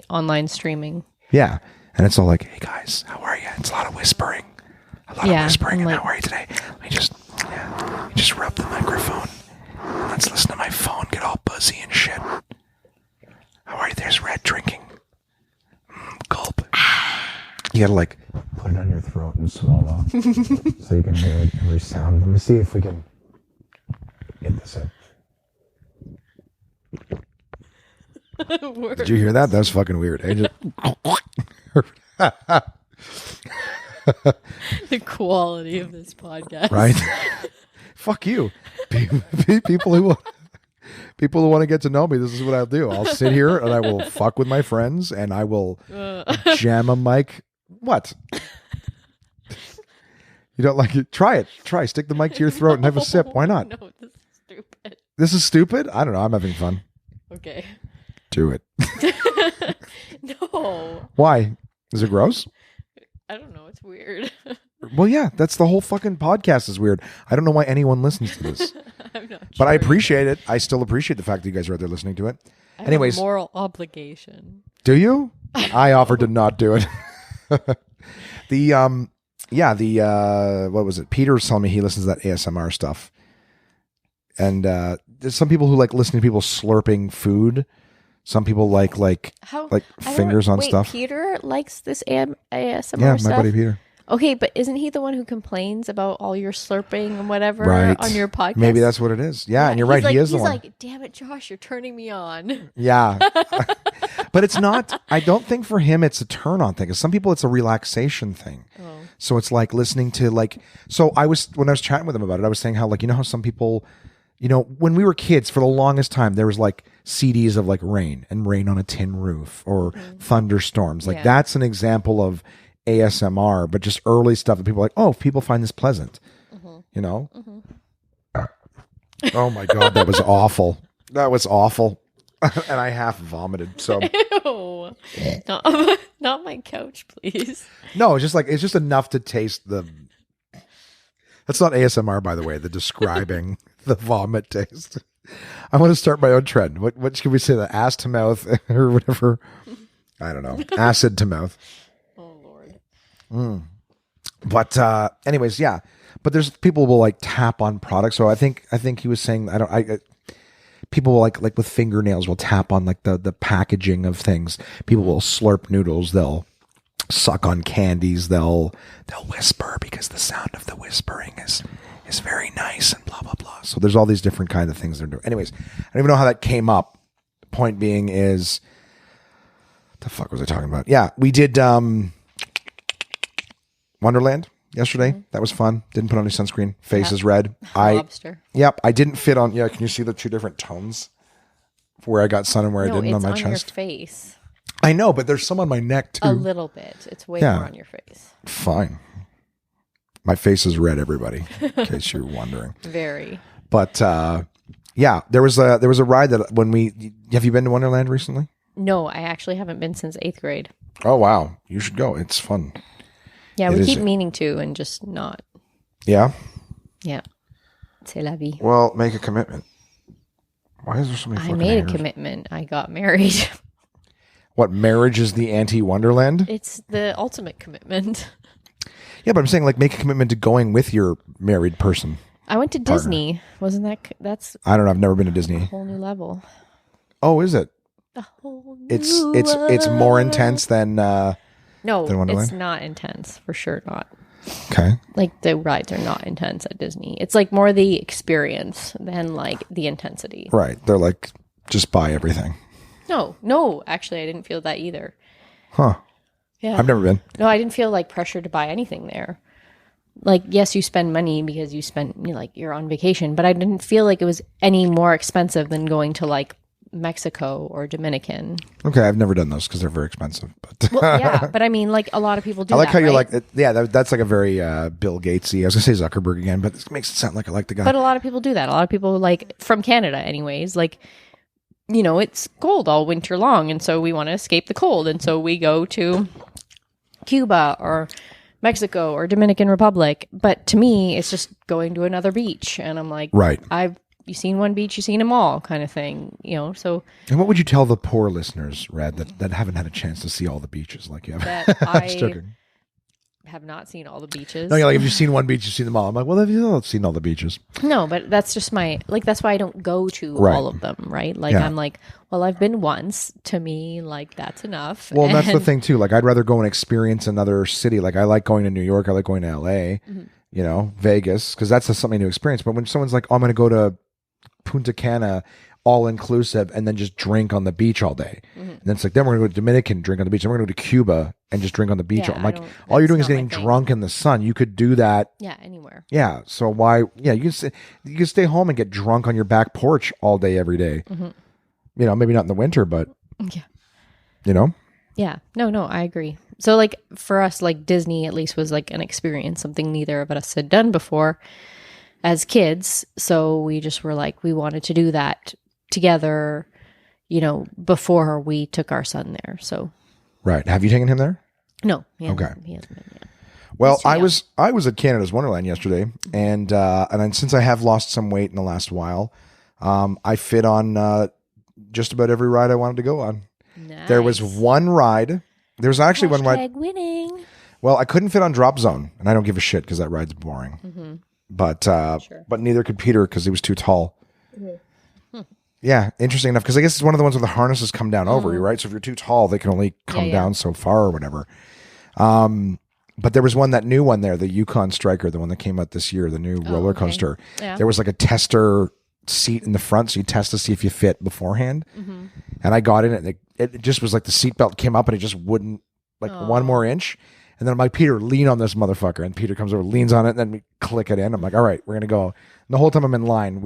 online streaming. Yeah. And it's all like, hey guys, how are you? It's a lot of whispering. How are you today? Let me just rub the microphone. Let's listen to my phone get all buzzy and shit. How are you? There's Red drinking. Gulp. You gotta like put it on your throat and swallow so you can hear it, every sound. Let me see if we can get this in. Did you hear that? That was fucking weird. The quality of this podcast, right? Fuck you. People who want to get to know me, this is what I'll do. I'll sit here and I will fuck with my friends and I will jam a mic. What? You don't like it? Try it. Stick the mic to your throat and have a sip. Why not? No, this is stupid. This is stupid? I don't know. I'm having fun. Okay. Do it. No. Why? Is it gross? I don't know. It's weird. Well, yeah, that's the whole fucking podcast is weird. I don't know why anyone listens to this. I'm not But I sure. appreciate it. I still appreciate the fact that you guys are out there listening to it. I have Anyways. a moral obligation. Do you? I offered to not do it. What was it? Peter was telling me he listens to that ASMR stuff. And there's some people who like listening to people slurping food. Some people like fingers on stuff. Peter likes this ASMR Yeah, stuff? my buddy Peter. Okay, but isn't he the one who complains about all your slurping and whatever Right. on your podcast? Maybe that's what it is. Yeah, and you're right. He is the one. He's like, damn it, Josh, you're turning me on. Yeah. But it's not, I don't think for him it's a turn on thing. Because some people it's a relaxation thing. Oh. So it's like listening to when I was chatting with him about it, I was saying how how some people, when we were kids for the longest time, there was like CDs of like rain on a tin roof or thunderstorms. Like that's an example of ASMR, but just early stuff that people are like, oh, people find this pleasant, Oh my God, that was awful. That was awful. And I half vomited. So Ew. Not my couch, please. no, it's just enough to taste the. That's not ASMR, by the way. The describing the vomit taste. I want to start my own trend. What should we say? The ass to mouth or whatever. I don't know. Acid to mouth. Oh Lord. But anyways, yeah. But there's people will like tap on products. So I think he was saying people will like with fingernails will tap on like the packaging of things. People will slurp noodles. They'll suck on candies. They'll whisper because the sound of the whispering is very nice and blah blah blah. So there's all these different kind of things they're doing. Anyways, I don't even know how that came up. Point being is, the fuck was I talking about? Yeah, we did Wonderland yesterday. That was fun. Didn't put on any sunscreen. Face is red. Lobster. Yep, I didn't fit on. Yeah, can you see the two different tones for where I got sun and where I didn't on my chest? It's on your face. I know, but there's some on my neck too. A little bit. It's way more on your face. Fine. My face is red, everybody, in case you're wondering. Very. But yeah, there was a ride that have you been to Wonderland recently? No, I actually haven't been since 8th grade. Oh wow, you should go. It's fun. Yeah, we keep meaning to and just not. Yeah. Yeah. C'est la vie. Well, make a commitment. Why is there so many? I made a commitment. I got married. What, marriage is the anti-Wonderland? It's the ultimate commitment. Yeah, but I'm saying like make a commitment to going with your married person. I went to Disney. Wasn't that's I don't know. I've never been to Disney. a whole new level. Oh, is it? A whole new It's more intense than No, Wonderland? it's not intense. For sure not. Okay. Like the rides are not intense at Disney. It's like more the experience than like the intensity. Right. They're like, just buy everything. No, actually I didn't feel that either. Huh. Yeah. I've never been. No, I didn't feel like pressure to buy anything there. Like, yes, you spend money because you're on vacation, but I didn't feel like it was any more expensive than going to like Mexico or Dominican. Okay, I've never done those because they're very expensive. But Well, yeah, but I mean, like a lot of people do. I like that, how you're right? like, yeah, that's like a very Bill Gatesy. I was gonna say Zuckerberg again, but it makes it sound like I like the guy. But a lot of people do that. A lot of people, like from Canada, anyways, like it's cold all winter long, and so we want to escape the cold, and so we go to Cuba or Mexico or Dominican Republic. But to me, it's just going to another beach, and I'm like, Right. I've you seen one beach, you seen them all, kind of thing. So And what would you tell the poor listeners, Red, that haven't had a chance to see all the beaches like you have? that I'm just joking. have not seen all the beaches. No, you're like, if you've seen one beach, you've seen them all. I'm like, well, have you all seen all the beaches? No, but that's just that's why I don't go to Right. all of them, right? Like, Yeah. I'm like, well, I've been once. To me, like, that's enough. Well, and that's the And- thing too. Like, I'd rather go and experience another city. Like, I like going to New York. I like going to LA. Vegas, because that's something to experience. But when someone's like, "Oh, I'm going to go to Punta Cana, all inclusive, and then just drink on the beach all day," and then it's like, then we're going to go to Dominican, drink on the beach. Then we're going to go to Cuba and just drink on the beach. Yeah, I'm like, I don't- all you're that's doing is not my getting thing. drunk in the sun. You could do that. Yeah, anywhere. Yeah. So why? Yeah, you can stay home and get drunk on your back porch all day, every day. Maybe not in the winter, but Yeah. Yeah. No, I agree. So, like, for us, like, Disney at least was like an experience, something neither of us had done before as kids. So we just were like, we wanted to do that together, before we took our son there. So, right. Have you taken him there? no. He hasn't, Okay. He hasn't been yet. Well, He's too I was at Canada's Wonderland yesterday, and then since I have lost some weight in the last while, I fit on just about every ride I wanted to go on. Nice. There was one ride. There was actually one ride. Hashtag winning. Well, I couldn't fit on Drop Zone, and I don't give a shit because that ride's boring. But neither could Peter because he was too tall. Yeah, interesting enough, because I guess it's one of the ones where the harnesses come down over you, right? So if you're too tall, they can only come Yeah. down so far or whatever. But there was that new one there, the Yukon Striker, the one that came out this year, the new roller okay. coaster. Yeah. There was like a tester seat in the front, so you test to see if you fit beforehand. And I got in it, and it just was like the seatbelt came up and it just wouldn't, like, one more inch. And then I'm like, Peter, lean on this motherfucker. And Peter comes over, leans on it, and then we click it in. I'm like, all right, we're gonna go. And the whole time I'm in line,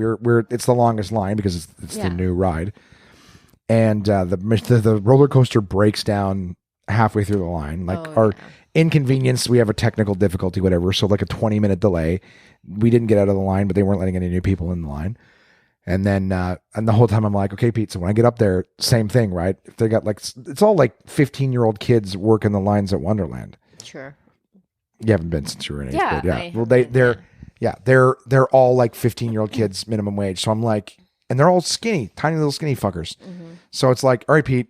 it's the longest line because it's the new ride. And the roller coaster breaks down halfway through the line. Like our inconvenience, we have a technical difficulty, whatever. So like a 20-minute delay. We didn't get out of the line, but they weren't letting any new people in the line. And then, and the whole time I'm like, okay, Pete, so when I get up there, same thing, right? If they got it's all like 15-year-old kids working the lines at Wonderland. Sure. You haven't been since you were in 8th grade. I Well, haven't, they're all like 15-year-old kids, minimum wage. So I'm like, and they're all skinny, tiny little skinny fuckers. So it's like, all right, Pete,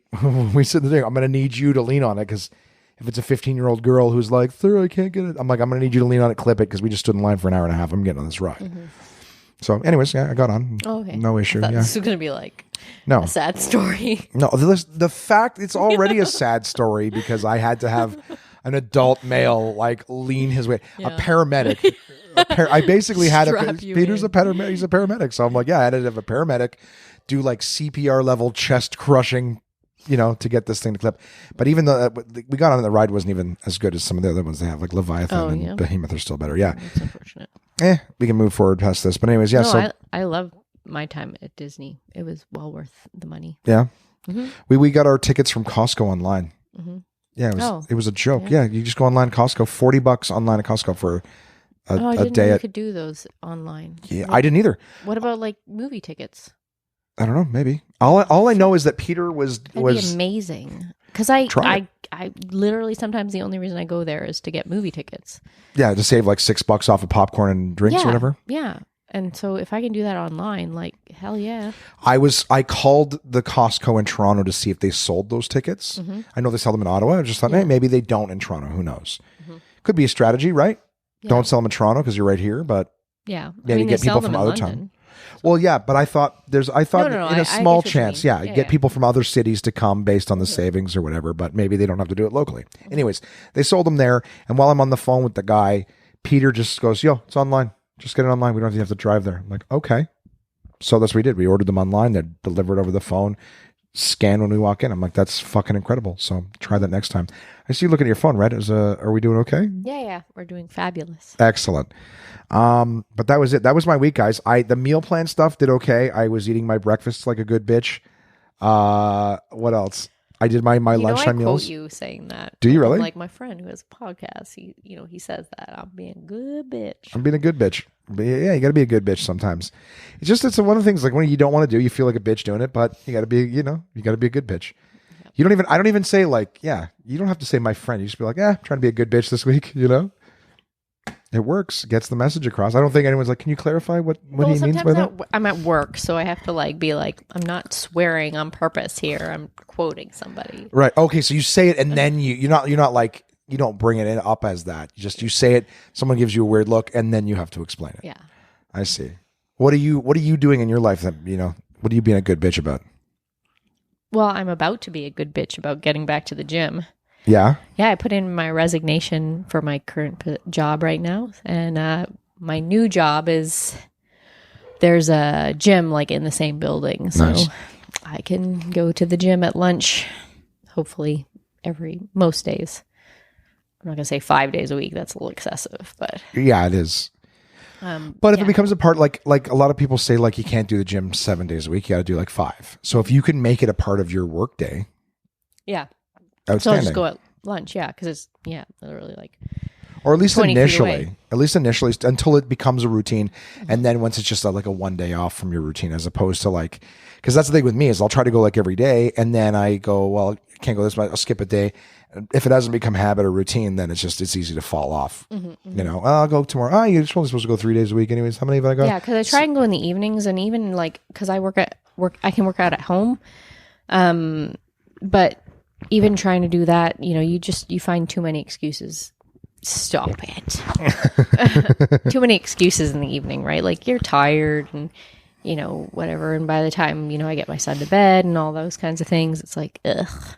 we said the thing, I'm going to need you to lean on it, because if it's a 15-year-old girl who's like, sir, I can't get it. I'm like, I'm going to need you to lean on it, clip it, because we just stood in line for an hour and a half. I'm getting on this ride. So anyways, I got on. Oh, okay. No issue. I thought Yeah. this was going to be like No. a sad story. No, the fact it's already a sad story because I had to have an adult male like lean his way. A paramedic. I basically had Strap you Peter's in. a paramedic. He's a paramedic, so I'm like, I had to have a paramedic do like CPR level chest crushing, to get this thing to clip. But even though we got on, the ride wasn't even as good as some of the other ones they have, like Leviathan and Behemoth are still better. Yeah, That's unfortunate. we can move forward past this. But anyways, No, so I love my time at Disney. It was well worth the money. yeah, we got our tickets from Costco online. Yeah, it was a joke. yeah. Yeah, you just go online Costco, $40 online at Costco for I a didn't day know you at. could do those online. Yeah, I didn't either. What about like movie tickets? I don't know. Maybe all I know is that Peter was That'd be amazing. Because Try I literally sometimes the only reason I go there is to get movie tickets. yeah, to save like $6 off of popcorn and drinks or whatever. Yeah. And so if I can do that online, like, hell yeah. I called the Costco in Toronto to see if they sold those tickets. I know they sell them in Ottawa. I just thought, hey, maybe they don't in Toronto. Who knows? Could be a strategy, right? Yeah. Don't sell them in Toronto because you're right here, but Yeah. maybe they get sell people them from in other London. town. Well, yeah, but I thought No, in I a get small what you chance, mean. get people from other cities to come based on the savings or whatever, but maybe they don't have to do it locally. Anyways, they sold them there, and while I'm on the phone with the guy, Peter just goes, yo, it's online. Just get it online. We don't have to drive there. I'm like, okay. So that's what we did. We ordered them online. They're delivered over the phone, scan when we walk in. I'm like, that's fucking incredible. So try that next time. I see you looking at your phone, Red. Are we doing okay? Yeah. We're doing fabulous. Excellent. But that was it. That was my week, guys. The meal plan stuff did okay. I was eating my breakfasts like a good bitch. What else? I did my lunchtime I meals. quote you saying that. Do you really? Like my friend who has a podcast, he says that I'm being a good bitch. I'm being a good bitch. But yeah, you got to be a good bitch sometimes. It's one of the things like when you don't want to do, you feel like a bitch doing it, but you got to be, you got to be a good bitch. Yep. I don't even say like, you don't have to say my friend. You just be like, trying to be a good bitch this week, It works. Gets the message across. I don't think anyone's like, can you clarify what he means by sometimes that? I'm at work, so I have to like be like, I'm not swearing on purpose here. I'm quoting somebody. Right. Okay. So you say it, and then you're not like, you don't bring it up as that. You say it. Someone gives you a weird look, and then you have to explain it. Yeah. I see. What are you doing in your life that what are you being a good bitch about? Well, I'm about to be a good bitch about getting back to the gym. Yeah. Yeah, I put in my resignation for my current job right now, and my new job is there's a gym like in the same building, so Nice. I can go to the gym at lunch, hopefully most days. I'm not gonna say 5 days a week; that's a little excessive, but Yeah, it is. But if it becomes a part, like a lot of people say, like you can't do the gym 7 days a week, you got to do like 5. So if you can make it a part of your work day, yeah. outstanding. So I'll just go at lunch, yeah, because it's literally like or at least 20 feet initially, away. until it becomes a routine. And then once it's just like a one day off from your routine, as opposed to like, because that's the thing with me is I'll try to go like every day. And then I go, well, I can't go this much. I'll skip a day. If it doesn't become habit or routine, then it's easy to fall off. I'll go tomorrow. Oh, you're only supposed to go 3 days a week anyways. How many have I got? Yeah, because I try and go in the evenings, and even like because I I can work out at home, but even trying to do that, you find too many excuses. Stop it. Too many excuses in the evening, right? Like you're tired and whatever, and by the time I get my son to bed and all those kinds of things, it's like ugh.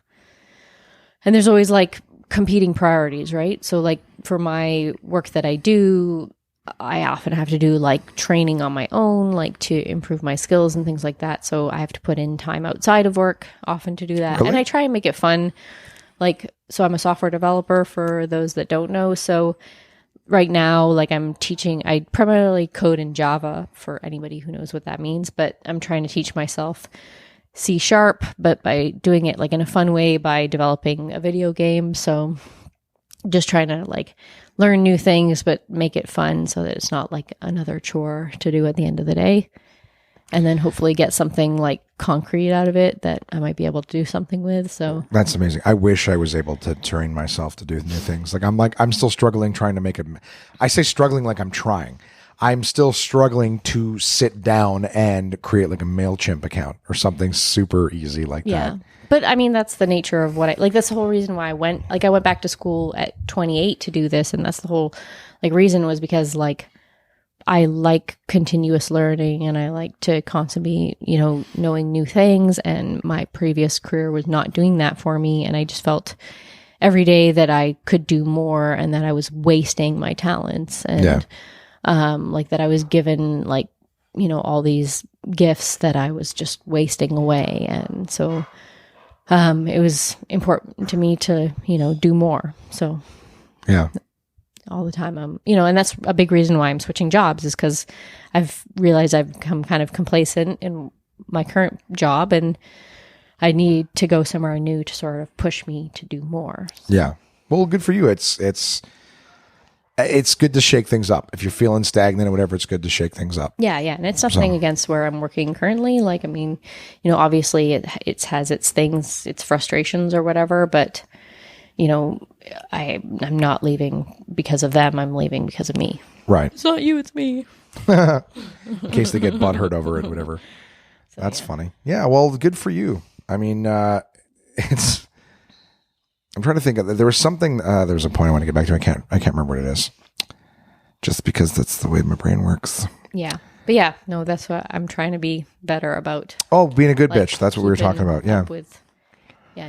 And there's always like competing priorities, right? So like for my work that I do, I often have to do like training on my own, like to improve my skills and things like that. So I have to put in time outside of work often to do that. Really? And I try and make it fun. So I'm a software developer for those that don't know. So right now, like I'm teaching, I primarily code in Java for anybody who knows what that means, but I'm trying to teach myself C#, but by doing it like in a fun way by developing a video game. So just trying to like learn new things, but make it fun so that it's not like another chore to do at the end of the day. And then hopefully get something like concrete out of it that I might be able to do something with. So That's amazing. I wish I was able to train myself to do new things. I'm still struggling trying to make it. I say struggling like I'm trying. I'm still struggling to sit down and create like a MailChimp account or something super easy like that. But I mean, that's the nature of what that's the whole reason why I went back to school at 28 to do this. And that's the whole reason was because I like continuous learning and I like to constantly, knowing new things. And my previous career was not doing that for me. And I just felt every day that I could do more and that I was wasting my talents and that I was given all these gifts that I was just wasting away. And so it was important to me to, do more. So Yeah. all the time. And that's a big reason why I'm switching jobs is because I've realized I've become kind of complacent in my current job and I need to go somewhere new to sort of push me to do more. Yeah. Well, good for you. It's good to shake things up. If you're feeling stagnant or whatever, it's good to shake things up. Yeah. And it's nothing against where I'm working currently. Obviously it has its things, its frustrations or whatever, but I'm not leaving because of them. I'm leaving because of me. Right. It's not you, it's me. In case they get butthurt over it, whatever. That's funny. Yeah. Well, good for you. I mean, I'm trying to think there was something, there was a point I want to get back to. I can't remember what it is just because that's the way my brain works. Yeah. But yeah, no, that's what I'm trying to be better about. Oh, being a good bitch. That's what we were talking about. Yeah.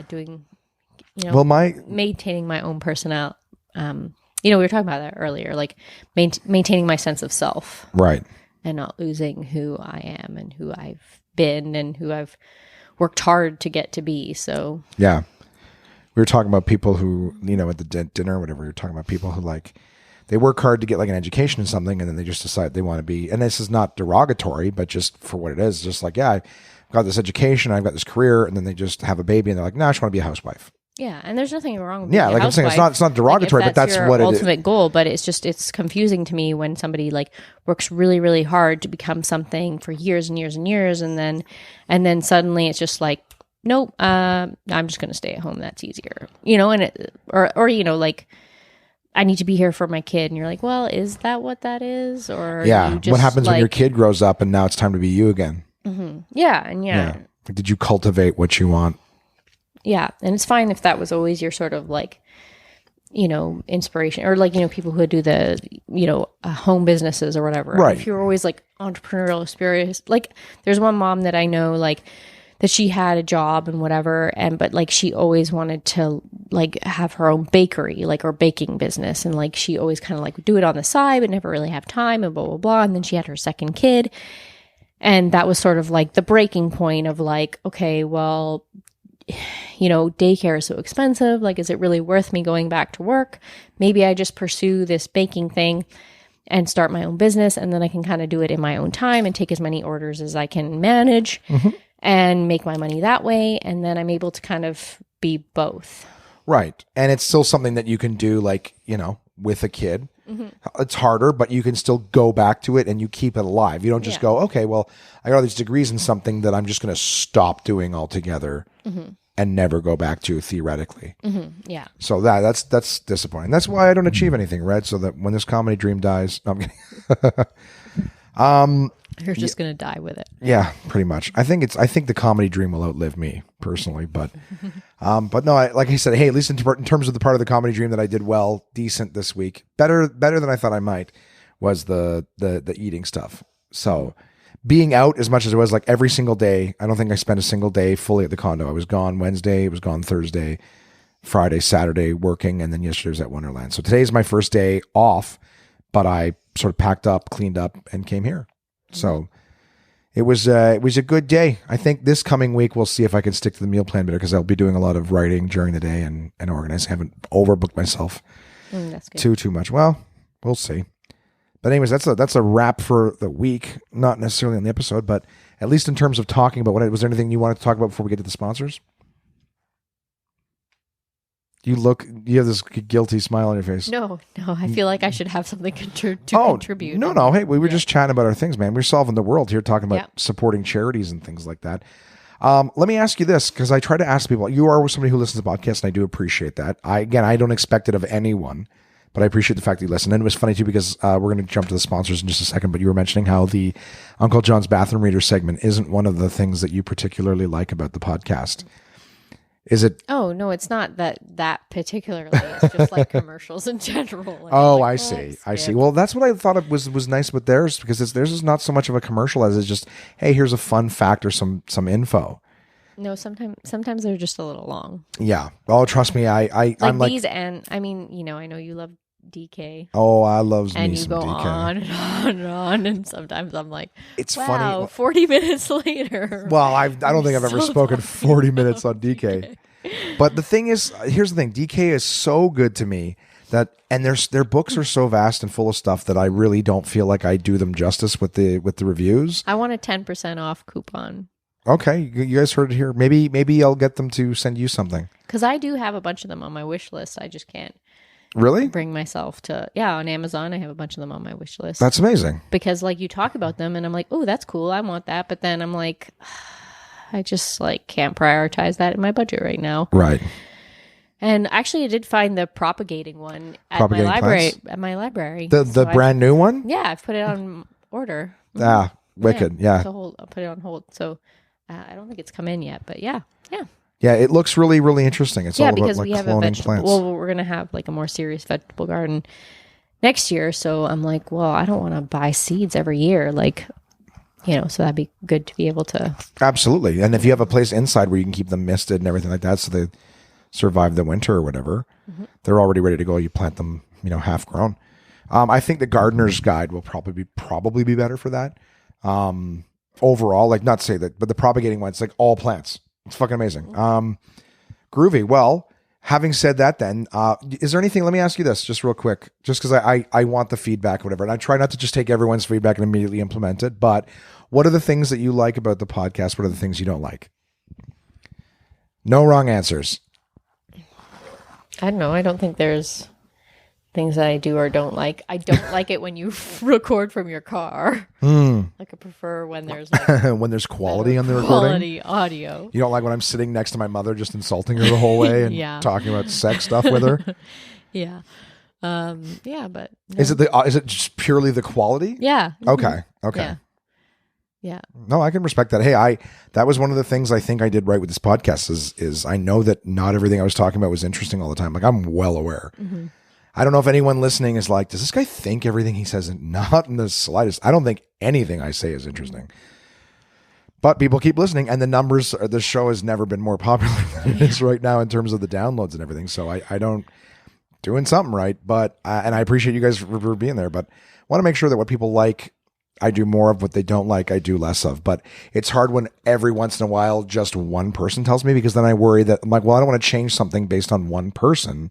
Doing, maintaining my own personality. We were talking about that earlier, maintaining my sense of self. Right. And not losing who I am and who I've been and who I've worked hard to get to be. So, yeah. We were talking about people who, at the dinner or whatever, we were talking about people who they work hard to get an education in something and then they just decide they want to be, and this is not derogatory, but just for what it is, just I've got this education, I've got this career, and then they just have a baby and they're like, no, I just want to be a housewife. Yeah, and there's nothing wrong with being a I'm saying it's not derogatory, but that's your what it is. Ultimate goal, but it's confusing to me when somebody works really, really hard to become something for years and years and years, and then suddenly it's just nope, I'm just going to stay at home. That's easier, and I need to be here for my kid. And you're like, well, is that what that is? Or Yeah. you just, What happens when like- your kid grows up and now it's time to be you again? Yeah. And yeah. Like, did you cultivate what you want? Yeah. And it's fine if that was always your sort of like, inspiration, or like, people who do the, home businesses or whatever. Right. If you're always like entrepreneurial spirit, like there's one mom that I know, like that she had a job and whatever. But like, she always wanted to like have her own bakery, like, or baking business. And like, she always kind of like would do it on the side, but never really have time and blah, blah, blah. And then she had her second kid. And that was sort of like the breaking point of like, okay, well, daycare is so expensive. Like, is it really worth me going back to work? Maybe I just pursue this baking thing and start my own business. And then I can kind of do it in my own time and take as many orders as I can manage and make my money that way. And then I'm able to kind of be both. Right. And it's still something that you can do, like, with a kid. It's harder, but you can still go back to it and you keep it alive. You don't just go, okay, well, I got all these degrees in something that I'm just going to stop doing altogether and never go back to theoretically. Yeah. So that's disappointing. That's why I don't achieve anything, Red. So that when this comedy dream dies, no, I'm kidding. You're just going to die with it. Yeah, pretty much. I think the comedy dream will outlive me personally, but no, like I said, hey, at least in terms of the part of the comedy dream that I did well, decent this week, better than I thought I might, was the eating stuff. So being out as much as it was, like every single day, I don't think I spent a single day fully at the condo. I was gone Wednesday, it was gone Thursday, Friday, Saturday working, and then yesterday was at Wonderland. So today's my first day off, but I sort of packed up, cleaned up, and came here. So it was a good day. I think this coming week we'll see if I can stick to the meal plan better, because I'll be doing a lot of writing during the day and organizing. I haven't overbooked myself That's good. too much. Well, we'll see. But anyways, that's a wrap for the week. Not necessarily on the episode, but at least in terms of talking about was there anything you wanted to talk about before we get to the sponsors? You have this guilty smile on your face. No, I feel like I should have something to contribute. No. Hey, we were just chatting about our things, man. We're solving the world here, talking about Yeah. supporting charities and things like that. Let me ask you this, because I try to ask people. You are somebody who listens to podcasts, and I do appreciate that. I don't expect it of anyone, but I appreciate the fact that you listen. And it was funny too, because we're going to jump to the sponsors in just a second, but you were mentioning how the Uncle John's Bathroom Reader segment isn't one of the things that you particularly like about the podcast. Is it? Oh, no, it's not that particularly. It's just like commercials in general. And Oh, I'm like, I see. I see. Well, that's what I thought it was nice with theirs, because theirs is not so much of a commercial as it's just, hey, here's a fun fact or some info. No, sometimes they're just a little long. Yeah. Oh, trust me, I'm like these, and I mean, I know you love DK. Oh, I love And me you some go DK. on and on and on, and sometimes I'm like, It's wow, funny. 40 minutes later. Well, I don't think I've ever So spoken talking 40 minutes on DK. But the thing is, here's the thing: DK is so good to me and their books are so vast and full of stuff that I really don't feel like I do them justice with the reviews. I want a 10% off coupon. Okay, you guys heard it here. Maybe I'll get them to send you something. Because I do have a bunch of them on my wish list. I just can't Really? bring myself to. Yeah, on Amazon, I have a bunch of them on my wish list. That's amazing. Because like you talk about them, and I'm like, oh, that's cool. I want that. But then I'm like, I just like can't prioritize that in my budget right now. Right. And actually, I did find the propagating one at Propagating my library. plants? At my library, The So brand new one? yeah, I've put it on order. Ah, wicked. Yeah. To hold, I'll put it on hold. So I don't think it's come in yet, but yeah. Yeah, it looks really, really interesting. It's all Yeah, about because like we have a cloning vegetable. plants. Well, we're gonna have like a more serious vegetable garden next year. So I'm like, well, I don't want to buy seeds every year, like. So that'd be good to be able to. Absolutely. And if you have a place inside where you can keep them misted and everything like that, so they survive the winter or whatever, they're already ready to go. You plant them, half grown. I think the Gardener's Guide will probably be better for that. Overall, like, not to say that, but the propagating one, it's like all plants. It's fucking amazing. Groovy. Well, having said that, then, is there anything? Let me ask you this, just real quick, just because I want the feedback, or whatever, and I try not to just take everyone's feedback and immediately implement it. But what are the things that you like about the podcast? What are the things you don't like? No wrong answers. I don't know. I don't think there's things that I do or don't like. I don't like it when you record from your car. Like, I prefer when there's like When there's quality on the recording. quality audio. You don't like when I'm sitting next to my mother just insulting her the whole way and Yeah. talking about sex stuff with her? Yeah. Yeah, but no. Is it just purely the quality? Yeah. Okay. Yeah. Yeah. No, I can respect that. Hey, that was one of the things I think I did right with this podcast is I know that not everything I was talking about was interesting all the time. Like, I'm well aware. I don't know if anyone listening is like, does this guy think everything he says? Not in the slightest. I don't think anything I say is interesting. But people keep listening, and the numbers, the show has never been more popular than it is right now in terms of the downloads and everything. So I don't, doing something right. But, and I appreciate you guys for being there, but want to make sure that what people like, I do more of. What they don't like, I do less of. But it's hard when every once in a while just one person tells me, because then I worry that I'm like, well, I don't want to change something based on one person.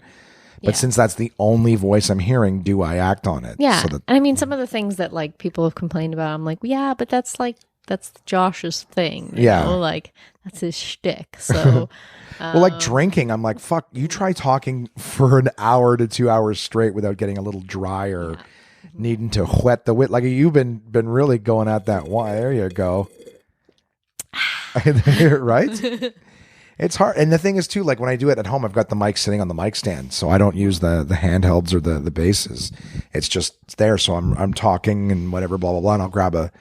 But since that's the only voice I'm hearing, do I act on it? Yeah. So that, I mean, some of the things that like people have complained about, I'm like, yeah, but that's Josh's thing. You know? Like, that's his shtick. So, well, like drinking, I'm like, fuck, you try talking for an hour to 2 hours straight without getting a little dry or needing to whet the wit. Like, you've been really going at that one. There you go. Right? It's hard. And the thing is too, like when I do it at home, I've got the mic sitting on the mic stand. So I don't use the handhelds or the bases. It's just there. So I'm talking and whatever, blah, blah, blah. And I'll grab a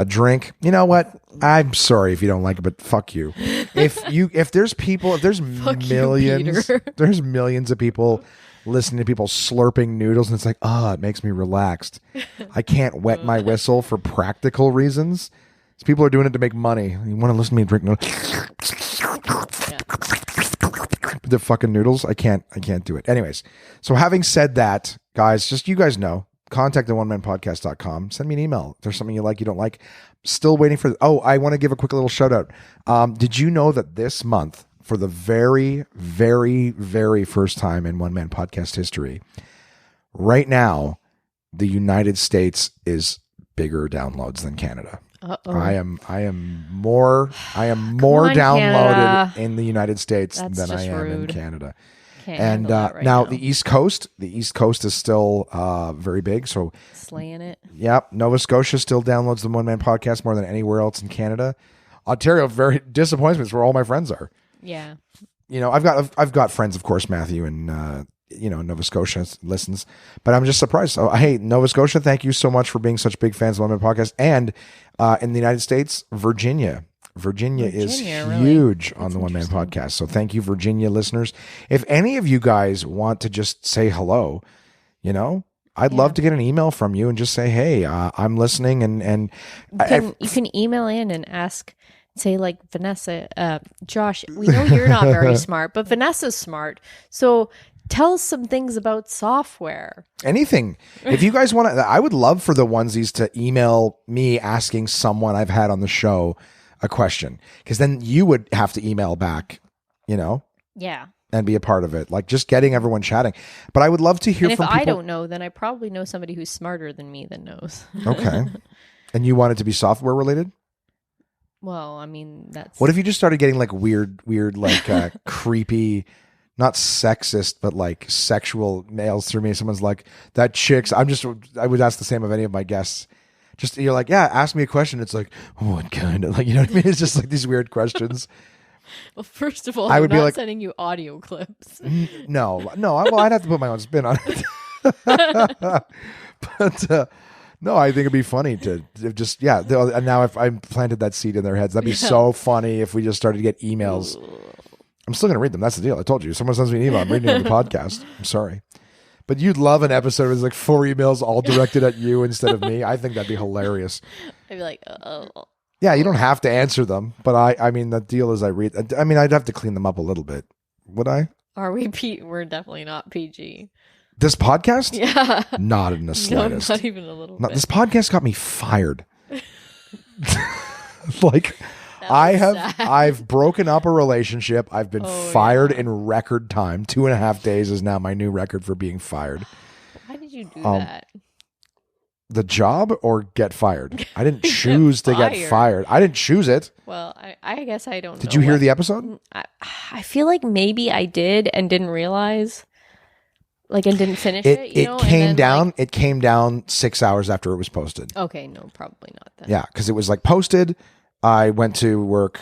drink. You know what? I'm sorry if you don't like it, but fuck you. If there's millions, there's millions of people listening to people slurping noodles, and it's like, it makes me relaxed. I can't wet my whistle for practical reasons. So people are doing it to make money. You want to listen to me drink noodles? The fucking noodles. I can't do it. Anyways, so having said that, guys, just you guys know, contact the onemanpodcast.com. Send me an email. If there's something you like, you don't like. Still waiting for. I want to give a quick little shout out. Did you know that this month, for the very, very, very first time in One Man Podcast history, right now, the United States is bigger downloads than Canada. Uh-oh. I am more downloaded Canada. in the United States That's than I just am in rude. Canada. Can't And handle that right now now. the East Coast is still very big. So Slaying it. yep, Nova Scotia still downloads the One Man Podcast more than anywhere else in Canada. Ontario, very disappointments where all my friends are. Yeah. You know, I've got friends, of course, Matthew, and Nova Scotia listens, but I'm just surprised. So, hey, Nova Scotia, thank you so much for being such big fans of One Man Podcast. And in the United States, Virginia is huge on the One Man Podcast. So thank you, Virginia listeners. If any of you guys want to just say hello, I'd love to get an email from you and just say, hey, I'm listening. And you can email in and ask. Say like, Vanessa, Josh, we know you're not very smart, but Vanessa's smart. So tell us some things about software. Anything. If you guys want to, I would love for the onesies to email me asking someone I've had on the show a question, because then you would have to email back, Yeah. and be a part of it. Like just getting everyone chatting. But I would love to hear And from if people. I don't know, then I probably know somebody who's smarter than me that knows. Okay. And you want it to be software related? Well, I mean, that's... What if you just started getting like weird, like creepy, not sexist, but like sexual mails through me? Someone's like, that chick's, I would ask the same of any of my guests. Just, you're like, yeah, ask me a question. It's like, what kind of, like, you know what I mean? It's just like these weird questions. Well, first of all, I I'm would be not like- sending you audio clips. No, well, I'd have to put my own spin on it. But no, I think it'd be funny to just, and now if I planted that seed in their heads, that'd be so funny if we just started to get emails. I'm still going to read them. That's the deal. I told you. Someone sends me an email, I'm reading it on the podcast. I'm sorry. But you'd love an episode where there's like 4 emails all directed at you instead of me. I think that'd be hilarious. I'd be like, oh. Yeah, you don't have to answer them. But I mean, the deal is I'd have to clean them up a little bit. Would I? Are we We're definitely not PG. This podcast? Yeah. Not in the No, slightest. not even a little No, bit. this podcast got me fired. Like, I've broken up a relationship. I've been fired in record time. 2.5 days is now my new record for being fired. Why did you do that? The job or get fired? I didn't choose to get fired. I didn't choose it. Well, I guess I don't know. Did you hear the episode? I feel like maybe I did and didn't realize. Like, and didn't finish it, It came down. It came down 6 hours after it was posted. Okay, no, probably not then. Yeah, because it was like posted. I went to work.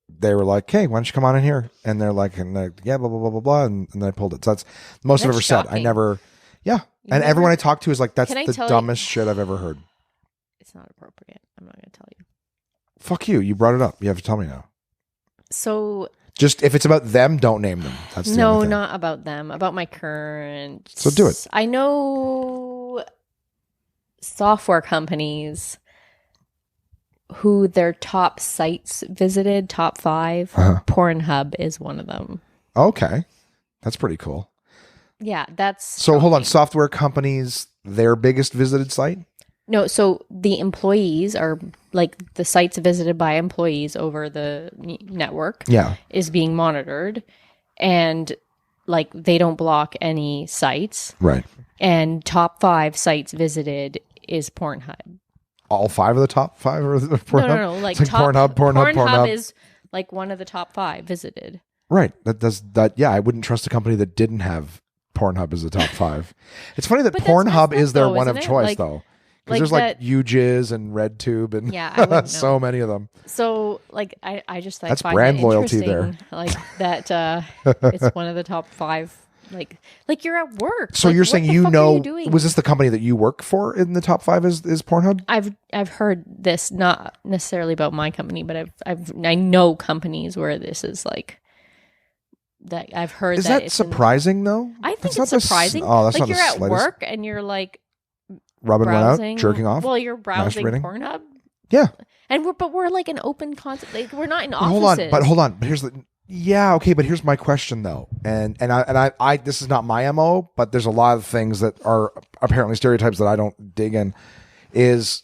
They were like, "Hey, why don't you come on in here?" And they're like, yeah, blah blah blah blah blah. And then I pulled it. So that's most I've ever said. I shocking. never. Yeah. You And never- everyone I talk to is like, that's Can I the tell you- dumbest shit I've ever heard. It's not appropriate. I'm not going to tell you. Fuck you. You brought it up. You have to tell me now. So Just if it's about them, don't name them. That's the no, only thing. not about them. About my current. So do it. I know software companies who their top sites visited, top 5. Uh-huh. Pornhub is one of them. Okay. That's pretty cool. Yeah, that's So hold on. shocking. Software companies, their biggest visited site? No, so the employees are like the sites visited by employees over the network Yeah. is being monitored, and like they don't block any sites. Right. And top 5 sites visited is Pornhub. All 5 of the top 5 are the Pornhub? No. Like, It's top, Pornhub. is like one of the top 5 visited. Right. That does that. Yeah. I wouldn't trust a company that didn't have Pornhub as a top 5. It's funny that But that's messed Pornhub up, is their though, one of isn't it? choice Like- though. like Because there's like that- UJizz and RedTube and Yeah, I wouldn't so know. many of them. So like I just like That's find brand it loyalty interesting, like that it's one of the top 5. Like you're at work. So Like, you're what saying the you fuck are know, you doing? was this the company that you work for in the top 5 is Pornhub? I've heard this, not necessarily about my company, but I know companies where this is like that. I've heard Is that that it's in- surprising though? I think That's it's not the s- surprising. Oh, that's like not you're the at slightest. work and you're like Rubbing one browsing, out, jerking off. Well, you're browsing masturbating? Pornhub, Yeah. and we're like an open concept. Like we're not in But offices. hold on. But here's the yeah, okay, but here's my question though. And I this is not my MO, but there's a lot of things that are apparently stereotypes that I don't dig in. Is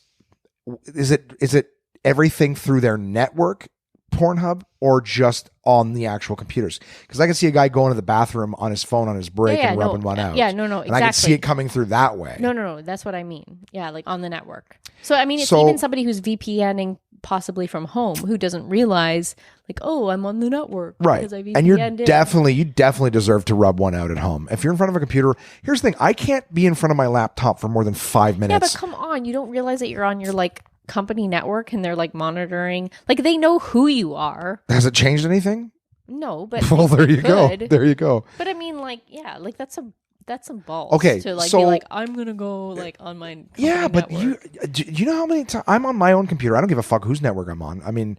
it everything through their network Pornhub or just on the actual computers? Because I can see a guy going to the bathroom on his phone on his break and rubbing one out. Yeah, no, And exactly. I can see it coming through that way. No, that's what I mean. Yeah, like on the network. So I mean, it's So- even somebody who's VPNing possibly from home who doesn't realize, like, oh, I'm on the network Right. because I VPN'd And you in. definitely deserve to rub one out at home. If you're in front of a computer, here's the thing. I can't be in front of my laptop for more than 5 Yeah, minutes. but come on, you don't realize that you're on your like company network and they're like monitoring, like they know who you are. Has it changed anything? No, but Well, it there you go. could. There you go. But I mean, like, yeah, like that's some balls. Okay, to like so- be like, I'm gonna go like on my company Yeah, but network. you know how many times I'm on my own computer? I don't give a fuck whose network I'm on. I mean,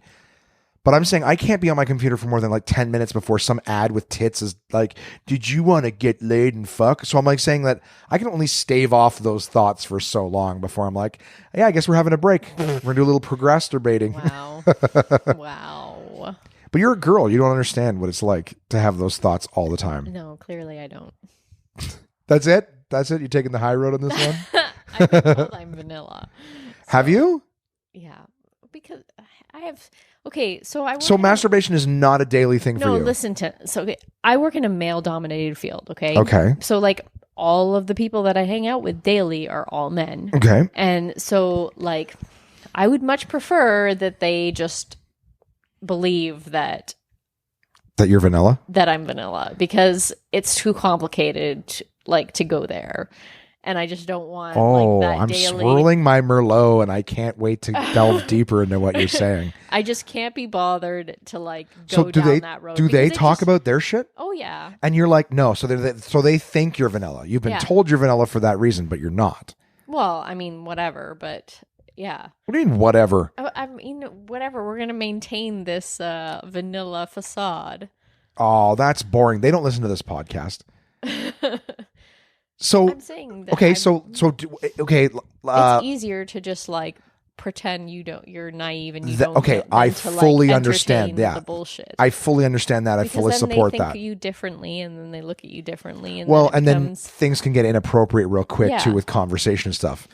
but I'm saying I can't be on my computer for more than like 10 minutes before some ad with tits is like, did you want to get laid and fuck? So I'm like saying that I can only stave off those thoughts for so long before I'm like, yeah, I guess we're having a break. We're gonna do a little procrastinating. Wow. Wow. But you're a girl. You don't understand what it's like to have those thoughts all the time. No, clearly I don't. That's it? That's it? You're taking the high road on this one? I've been told I'm vanilla. Have you? Yeah, because I have. Okay, so I work So in- masturbation is not a daily thing for No, you. listen to so. Okay, I work in a male-dominated field. Okay. Okay. So like all of the people that I hang out with daily are all men, Okay. and so like I would much prefer that they just believe that That you're vanilla? I'm vanilla because it's too complicated like to go there. And I just don't want Oh, like that I'm daily. swirling my Merlot and I can't wait to delve deeper into what you're saying. I just can't be bothered to like go So do down they that road. do they because it talk just- about their shit? Oh yeah. And you're like, no. So they think you're vanilla. You've been Yeah. told you're vanilla for that reason, but you're not. Well, I mean, whatever, but yeah. What do you mean, whatever? I mean, whatever. We're gonna maintain this vanilla facade. Oh, that's boring. They don't listen to this podcast. So I'm saying that. okay, I'm- okay. it's easier to just like pretend you're naive and you don't. okay, know, I than to, fully like, understand, entertain yeah. the bullshit. I fully understand that. I because fully then support they think that. you differently, and then they look at you differently, and Well, then it and then becomes- things can get inappropriate real quick Yeah. too with conversation and stuff.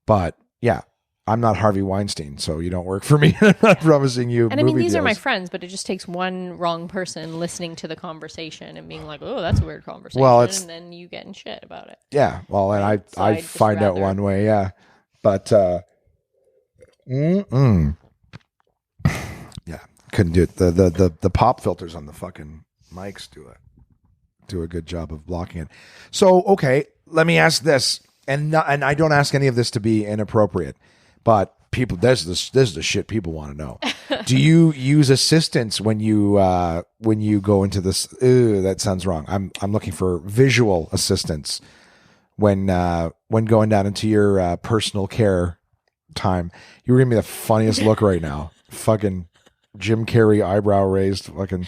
But yeah, I'm not Harvey Weinstein, so you don't work for me. I'm not promising you. And I mean, movie these are my deals. friends, but it just takes one wrong person listening to the conversation and being like, "Oh, that's a weird conversation," Well, it's- and then you getting shit about it. Yeah, well, and Right, so I I'd just find out rather- one way, yeah, but yeah, couldn't do it. The pop filters on the fucking mics do a good job of blocking it. So okay, let me ask this, and I don't ask any of this to be inappropriate, but people, this is the shit people want to know. Do you use assistants when you go into this? That sounds wrong. I'm looking for visual assistants when going down into your personal care time. You were giving me the funniest look right now. Fucking Jim Carrey eyebrow raised. Fucking.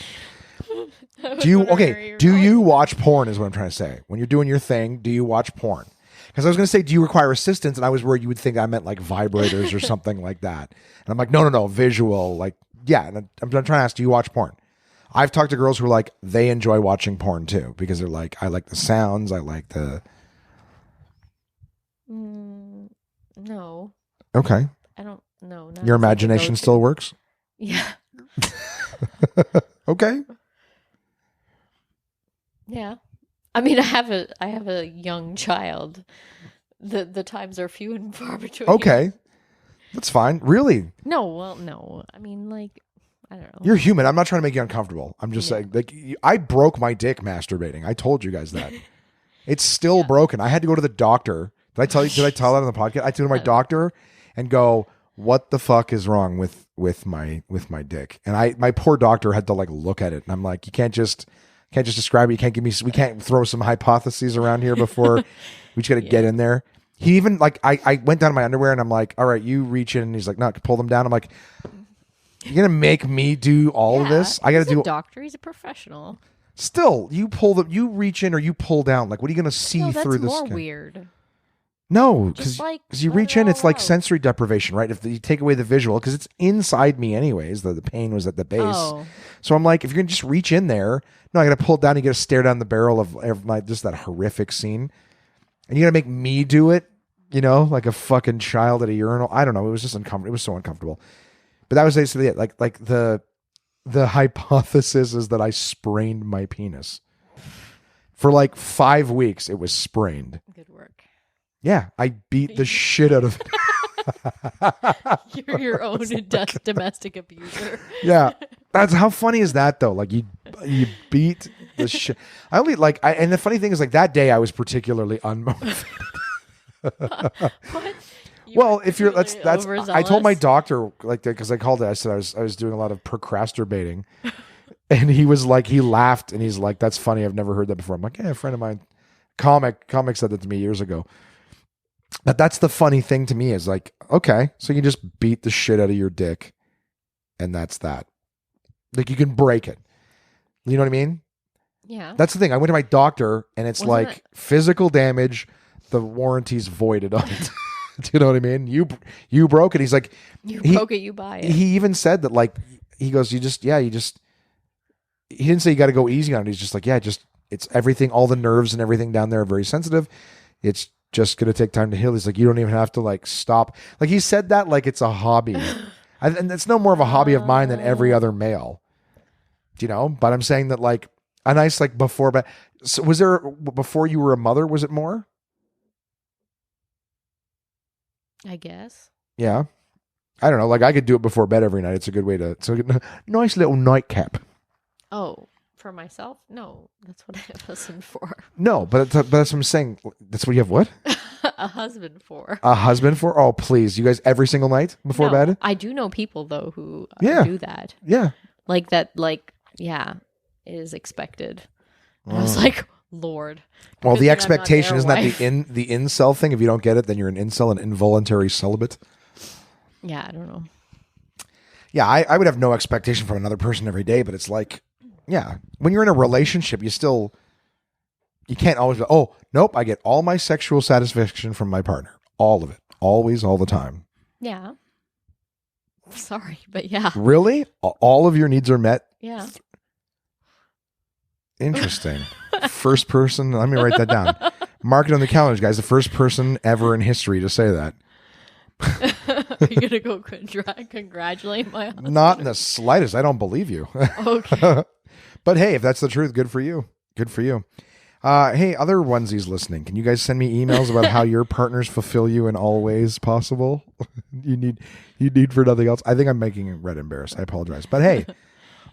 Do you watch porn? Is what I'm trying to say. When you're doing your thing, do you watch porn? Because I was going to say, do you require assistance? And I was worried you would think I meant like vibrators or something like that. And I'm like, no, visual. Like, yeah. And I'm trying to ask, do you watch porn? I've talked to girls who are like, they enjoy watching porn too because they're like, I like the sounds. I like the. No. Okay. I don't know. Your imagination still works? Yeah. Okay. Yeah. I mean, I have a young child. The times are few and far between. Okay. That's fine. Really? No. I mean, like, I don't know. You're human. I'm not trying to make you uncomfortable. I'm just saying, like, I broke my dick masturbating. I told you guys that. It's still broken. I had to go to the doctor. Did I tell that on the podcast? I had to go to my doctor and go, what the fuck is wrong with my dick? And my poor doctor had to like look at it, and I'm like, you can't just describe it. You can't we can't throw some hypotheses around here before we just got to get in there. He even like, I went down to my underwear and I'm like, all right, you reach in, and he's like, no, pull them down. I'm like, you're going to make me do all of this? I got to do. He's a doctor. He's a professional. Still, you you reach in or you pull down. Like, what are you going to see through the That's more skin? weird. No, because like, you reach in, it's like sensory deprivation, right? If you take away the visual, because it's inside me anyways, the pain was at the base. Oh. So I'm like, if you're going to just reach in there, no, I got to pull it down. You got to stare down the barrel of just that horrific scene. And you got to make me do it, like a fucking child at a urinal. I don't know. It was just uncomfortable. It was so uncomfortable. But that was basically it. Like the hypothesis is that I sprained my penis. For like 5 weeks, it was sprained. Good work. Yeah, I beat the shit out of it. You're your own domestic abuser. Yeah. That's how funny is that though? Like you beat the shit. I only like and the funny thing is like that day I was particularly unmotivated. What? Well, if you're that's overzealous? I told my doctor like that because I called it. I said I was doing a lot of procrastinating, and he was like, he laughed and he's like, "That's funny. I've never heard that before." I'm like, "Yeah, a friend of mine, comic said that to me years ago." But that's the funny thing to me is like, okay, so you just beat the shit out of your dick, and that's that. Like you can break it. You know what I mean? Yeah. That's the thing. I went to my doctor, and it's physical damage. The warranty's voided on it. Do you know what I mean? You broke it. He's like, broke it, you buy it. He even said that, like, he goes, he didn't say you got to go easy on it. He's just like, it's everything. All the nerves and everything down there are very sensitive. It's just going to take time to heal. He's like, you don't even have to like stop. Like he said that like it's a hobby. And it's no more of a hobby of mine than every other male. Do you know? But I'm saying that like a nice like before, but so was there before you were a mother? Was it more? I guess. Yeah. I don't know. Like I could do it before bed every night. It's a good way to. It's a nice little nightcap. Oh, for myself? No, that's what I have a husband for. No, but that's what I'm saying. That's what you have. What? A husband for. A husband for? Oh, please, you guys every single night before bed. I do know people though who do that. Yeah. Like that. Like it is expected. And I was like, Lord. Well, the expectation isn't that the incel thing. If you don't get it, then you're an incel, an involuntary celibate. Yeah, I don't know. Yeah, I would have no expectation from another person every day, but it's like, yeah, when you're in a relationship, you can't always go, oh, nope, I get all my sexual satisfaction from my partner. All of it. Always, all the time. Yeah. Sorry, but yeah. Really? All of your needs are met? Yeah. Interesting. First person, let me write that down. Mark it on the calendar, guys. The first person ever in history to say that. Are you going to go congratulate my husband? Not in the slightest. I don't believe you. Okay. But hey, if that's the truth, good for you. Good for you. Hey, other onesies listening, can you guys send me emails about how your partners fulfill you in all ways possible? you need for nothing else. I think I'm making Red embarrassed. I apologize. But hey,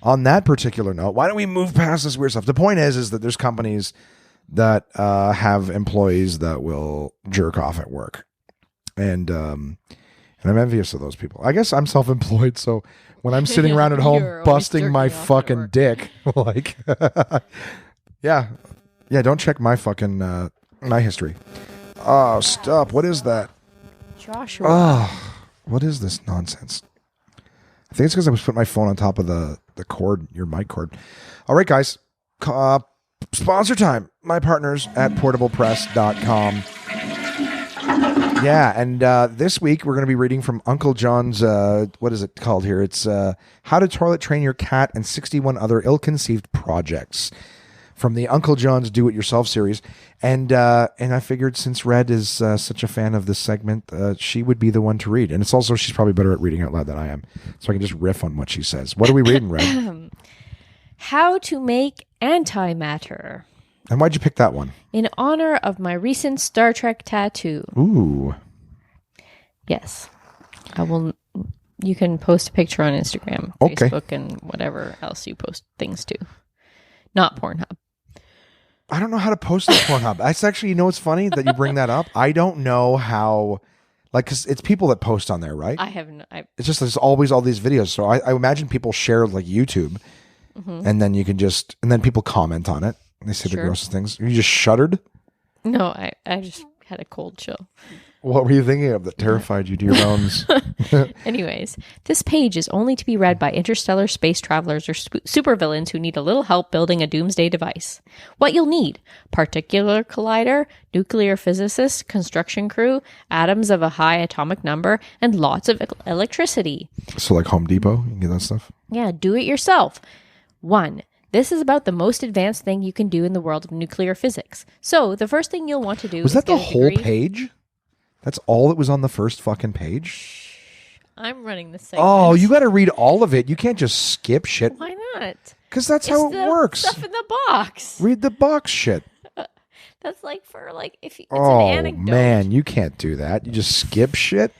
on that particular note, why don't we move past this weird stuff? The point is that there's companies that have employees that will jerk off at work. And I'm envious of those people. I guess I'm self-employed, so when I'm sitting around at home busting my fucking dick, like, yeah, don't check my fucking My history. Oh, stop. What is that? Joshua. Oh, what is this nonsense? I think it's because I was putting my phone on top of the cord, your mic cord. All right, guys. Sponsor time. My partners at portablepress.com. Yeah, and this week we're going to be reading from Uncle John's, what is it called here? It's How to Toilet Train Your Cat and 61 Other Ill-Conceived Projects from the Uncle John's Do-It-Yourself series. And I figured since Red is such a fan of this segment, she would be the one to read. And it's also, she's probably better at reading out loud than I am. So I can just riff on what she says. What are we reading, Red? How to Make Antimatter. And why'd you pick that one? In honor of my recent Star Trek tattoo. Ooh. Yes. I will. You can post a picture on Instagram, Okay. Facebook, and whatever else you post things to. Not Pornhub. I don't know how to post on Pornhub. That's actually, you know what's funny that you bring that up? I don't know how, like, because it's people that post on there, right? I have no. It's just there's always all these videos. So I imagine people share like YouTube, and then you can just, and then people comment on it. And they say the Sure. grossest things. You just shuddered? No, I just had a cold chill. What were you thinking of that terrified you to your bones? Anyways, this page is only to be read by interstellar space travelers or supervillains who need a little help building a doomsday device. What you'll need: particular collider, nuclear physicist, construction crew, atoms of a high atomic number, and lots of electricity. So like Home Depot, you can get that stuff? Yeah, do it yourself. 1. This is about the most advanced thing you can do in the world of nuclear physics. So, the first thing you'll want to do Was is that the get a whole degree. page? That's all that was on the first fucking page? I'm running the segment. Oh, you got to read all of it. You can't just skip shit. Why not? Because that's how It's it the works. Stuff in the box. Read the box shit. That's like for like if it's Oh, an anecdote. man, you can't do that. You just skip shit.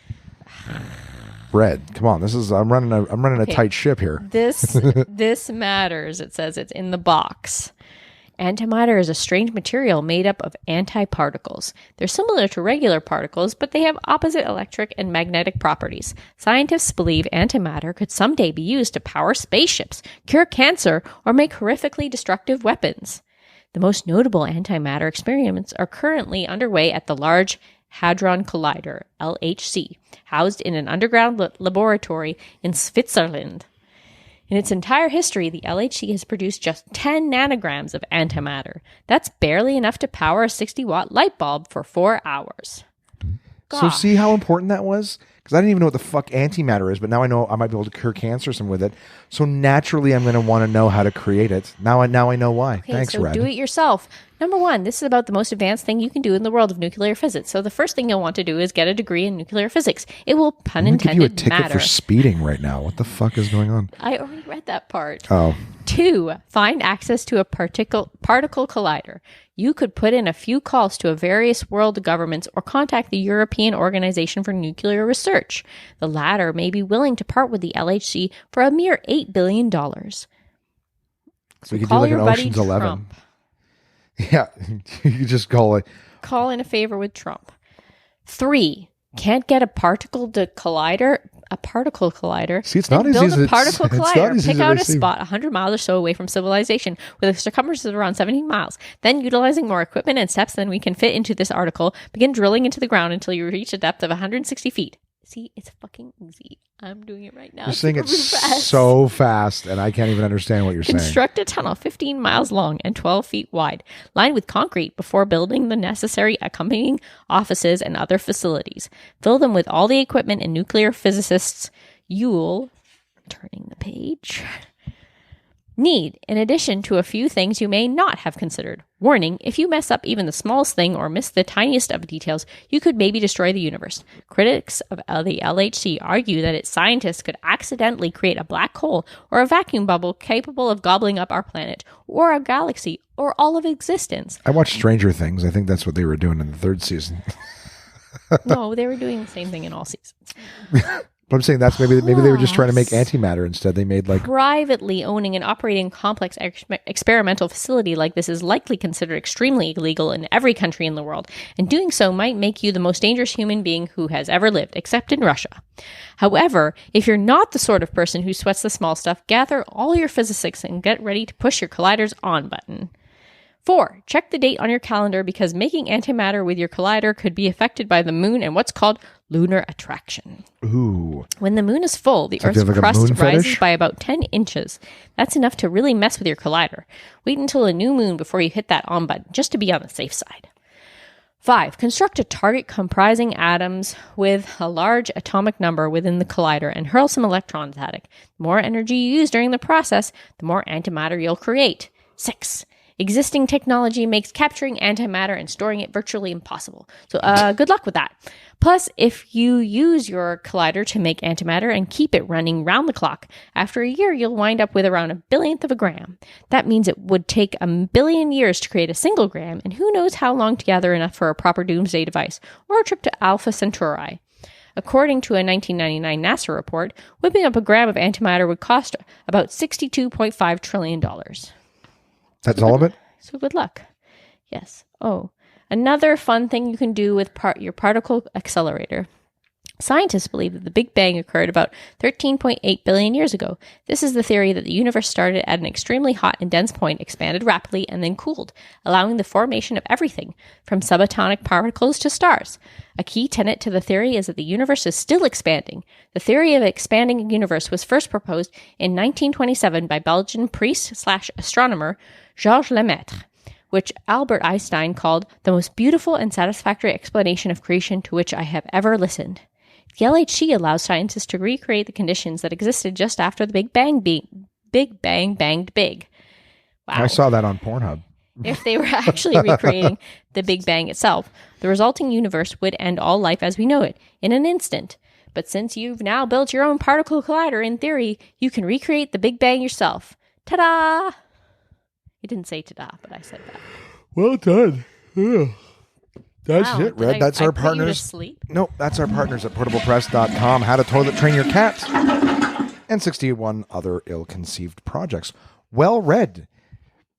Red, come on. I'm running a Okay. tight ship here. This matters. It says it's in the box. Antimatter is a strange material made up of antiparticles. They're similar to regular particles, but they have opposite electric and magnetic properties. Scientists believe antimatter could someday be used to power spaceships, cure cancer, or make horrifically destructive weapons. The most notable antimatter experiments are currently underway at the Large Hadron Collider, LHC, housed in an underground laboratory in Switzerland. In its entire history, the LHC has produced just 10 nanograms of antimatter. That's barely enough to power a 60-watt light bulb for 4 hours. So Gosh. see how important that was? Because I didn't even know what the fuck antimatter is, but now I know I might be able to cure cancer or something with it. So naturally, I'm going to want to know how to create it. Now I know why. Okay, Thanks, so Red. do it yourself. Number 1, this is about the most advanced thing you can do in the world of nuclear physics. So the first thing you'll want to do is get a degree in nuclear physics. It will, pun I'm going to give you a intended, ticket matter. for speeding right now. What the fuck is going on? I already read that part. Oh, 2, find access to a particle collider. You could put in a few calls to various world governments or contact the European Organization for Nuclear Research. The latter may be willing to part with the LHC for a mere $8 billion. so you could do call like an your buddy Ocean's 11. Trump. Yeah, you could just call it. Call in a favor with Trump. 3, can't get a particle collider. See, it's not Then as build easy a as- particle it's not collider. as Pick easy out as a it seems. spot 100 miles or so away from civilization with a circumference of around 17 miles. Then, utilizing more equipment and steps than we can fit into this article, begin drilling into the ground until you reach a depth of 160 feet. See, it's fucking easy. I'm doing it right now. You're saying it super fast. so fast, and I can't even understand what you're saying. Construct a tunnel 15 miles long and 12 feet wide, lined with concrete before building the necessary accompanying offices and other facilities. Fill them with all the equipment and nuclear physicists you'll, turning the page, need, in addition to a few things you may not have considered. Warning, if you mess up even the smallest thing or miss the tiniest of details, you could maybe destroy the universe. Critics of the LHC argue that its scientists could accidentally create a black hole or a vacuum bubble capable of gobbling up our planet, or a galaxy, or all of existence. I watched Stranger Things. I think that's what they were doing in the 3rd season. No, they were doing the same thing in all seasons. But I'm saying that's maybe they were just trying to make antimatter instead. They made like Privately owning and operating a complex experimental facility like this is likely considered extremely illegal in every country in the world, and doing so might make you the most dangerous human being who has ever lived, except in Russia. However, if you're not the sort of person who sweats the small stuff, gather all your physicists and get ready to push your collider's on button. 4. Check the date on your calendar because making antimatter with your collider could be affected by the moon and what's called lunar attraction. Ooh. When the moon is full, the So do you Earth's have, like, a crust moon rises fetish? by about 10 inches. That's enough to really mess with your collider. Wait until a new moon before you hit that on button, just to be on the safe side. 5. Construct a target comprising atoms with a large atomic number within the collider and hurl some electrons at it. The more energy you use during the process, the more antimatter you'll create. 6. Existing technology makes capturing antimatter and storing it virtually impossible. So good luck with that. Plus, if you use your collider to make antimatter and keep it running round the clock, after a year you'll wind up with around 1/1000th of a gram. That means it would take 1,000,000,000 years to create a single gram, and who knows how long to gather enough for a proper doomsday device or a trip to Alpha Centauri. According to a 1999 NASA report, whipping up a gram of antimatter would cost about $62.5 trillion. That's all of it? So good luck. Yes. Oh, another fun thing you can do with your particle accelerator. Scientists believe that the Big Bang occurred about 13.8 billion years ago. This is the theory that the universe started at an extremely hot and dense point, expanded rapidly, and then cooled, allowing the formation of everything, from subatomic particles to stars. A key tenet to the theory is that the universe is still expanding. The theory of expanding universe was first proposed in 1927 by Belgian priest/astronomer Georges Lemaitre, which Albert Einstein called the most beautiful and satisfactory explanation of creation to which I have ever listened. The LHC allows scientists to recreate the conditions that existed just after the Big Bang banged big. Wow. I saw that on Pornhub. If they were actually recreating the Big Bang itself, the resulting universe would end all life as we know it in an instant. But since you've now built your own particle collider, in theory, you can recreate the Big Bang yourself. Ta-da! He didn't say ta-da, but I said that. Well done. Yeah. That's Wow, it, did Red. That's I our put you to partners. sleep? Nope, that's our partners at portablepress.com. How to toilet train your cat. And 61 other ill-conceived projects. Well read.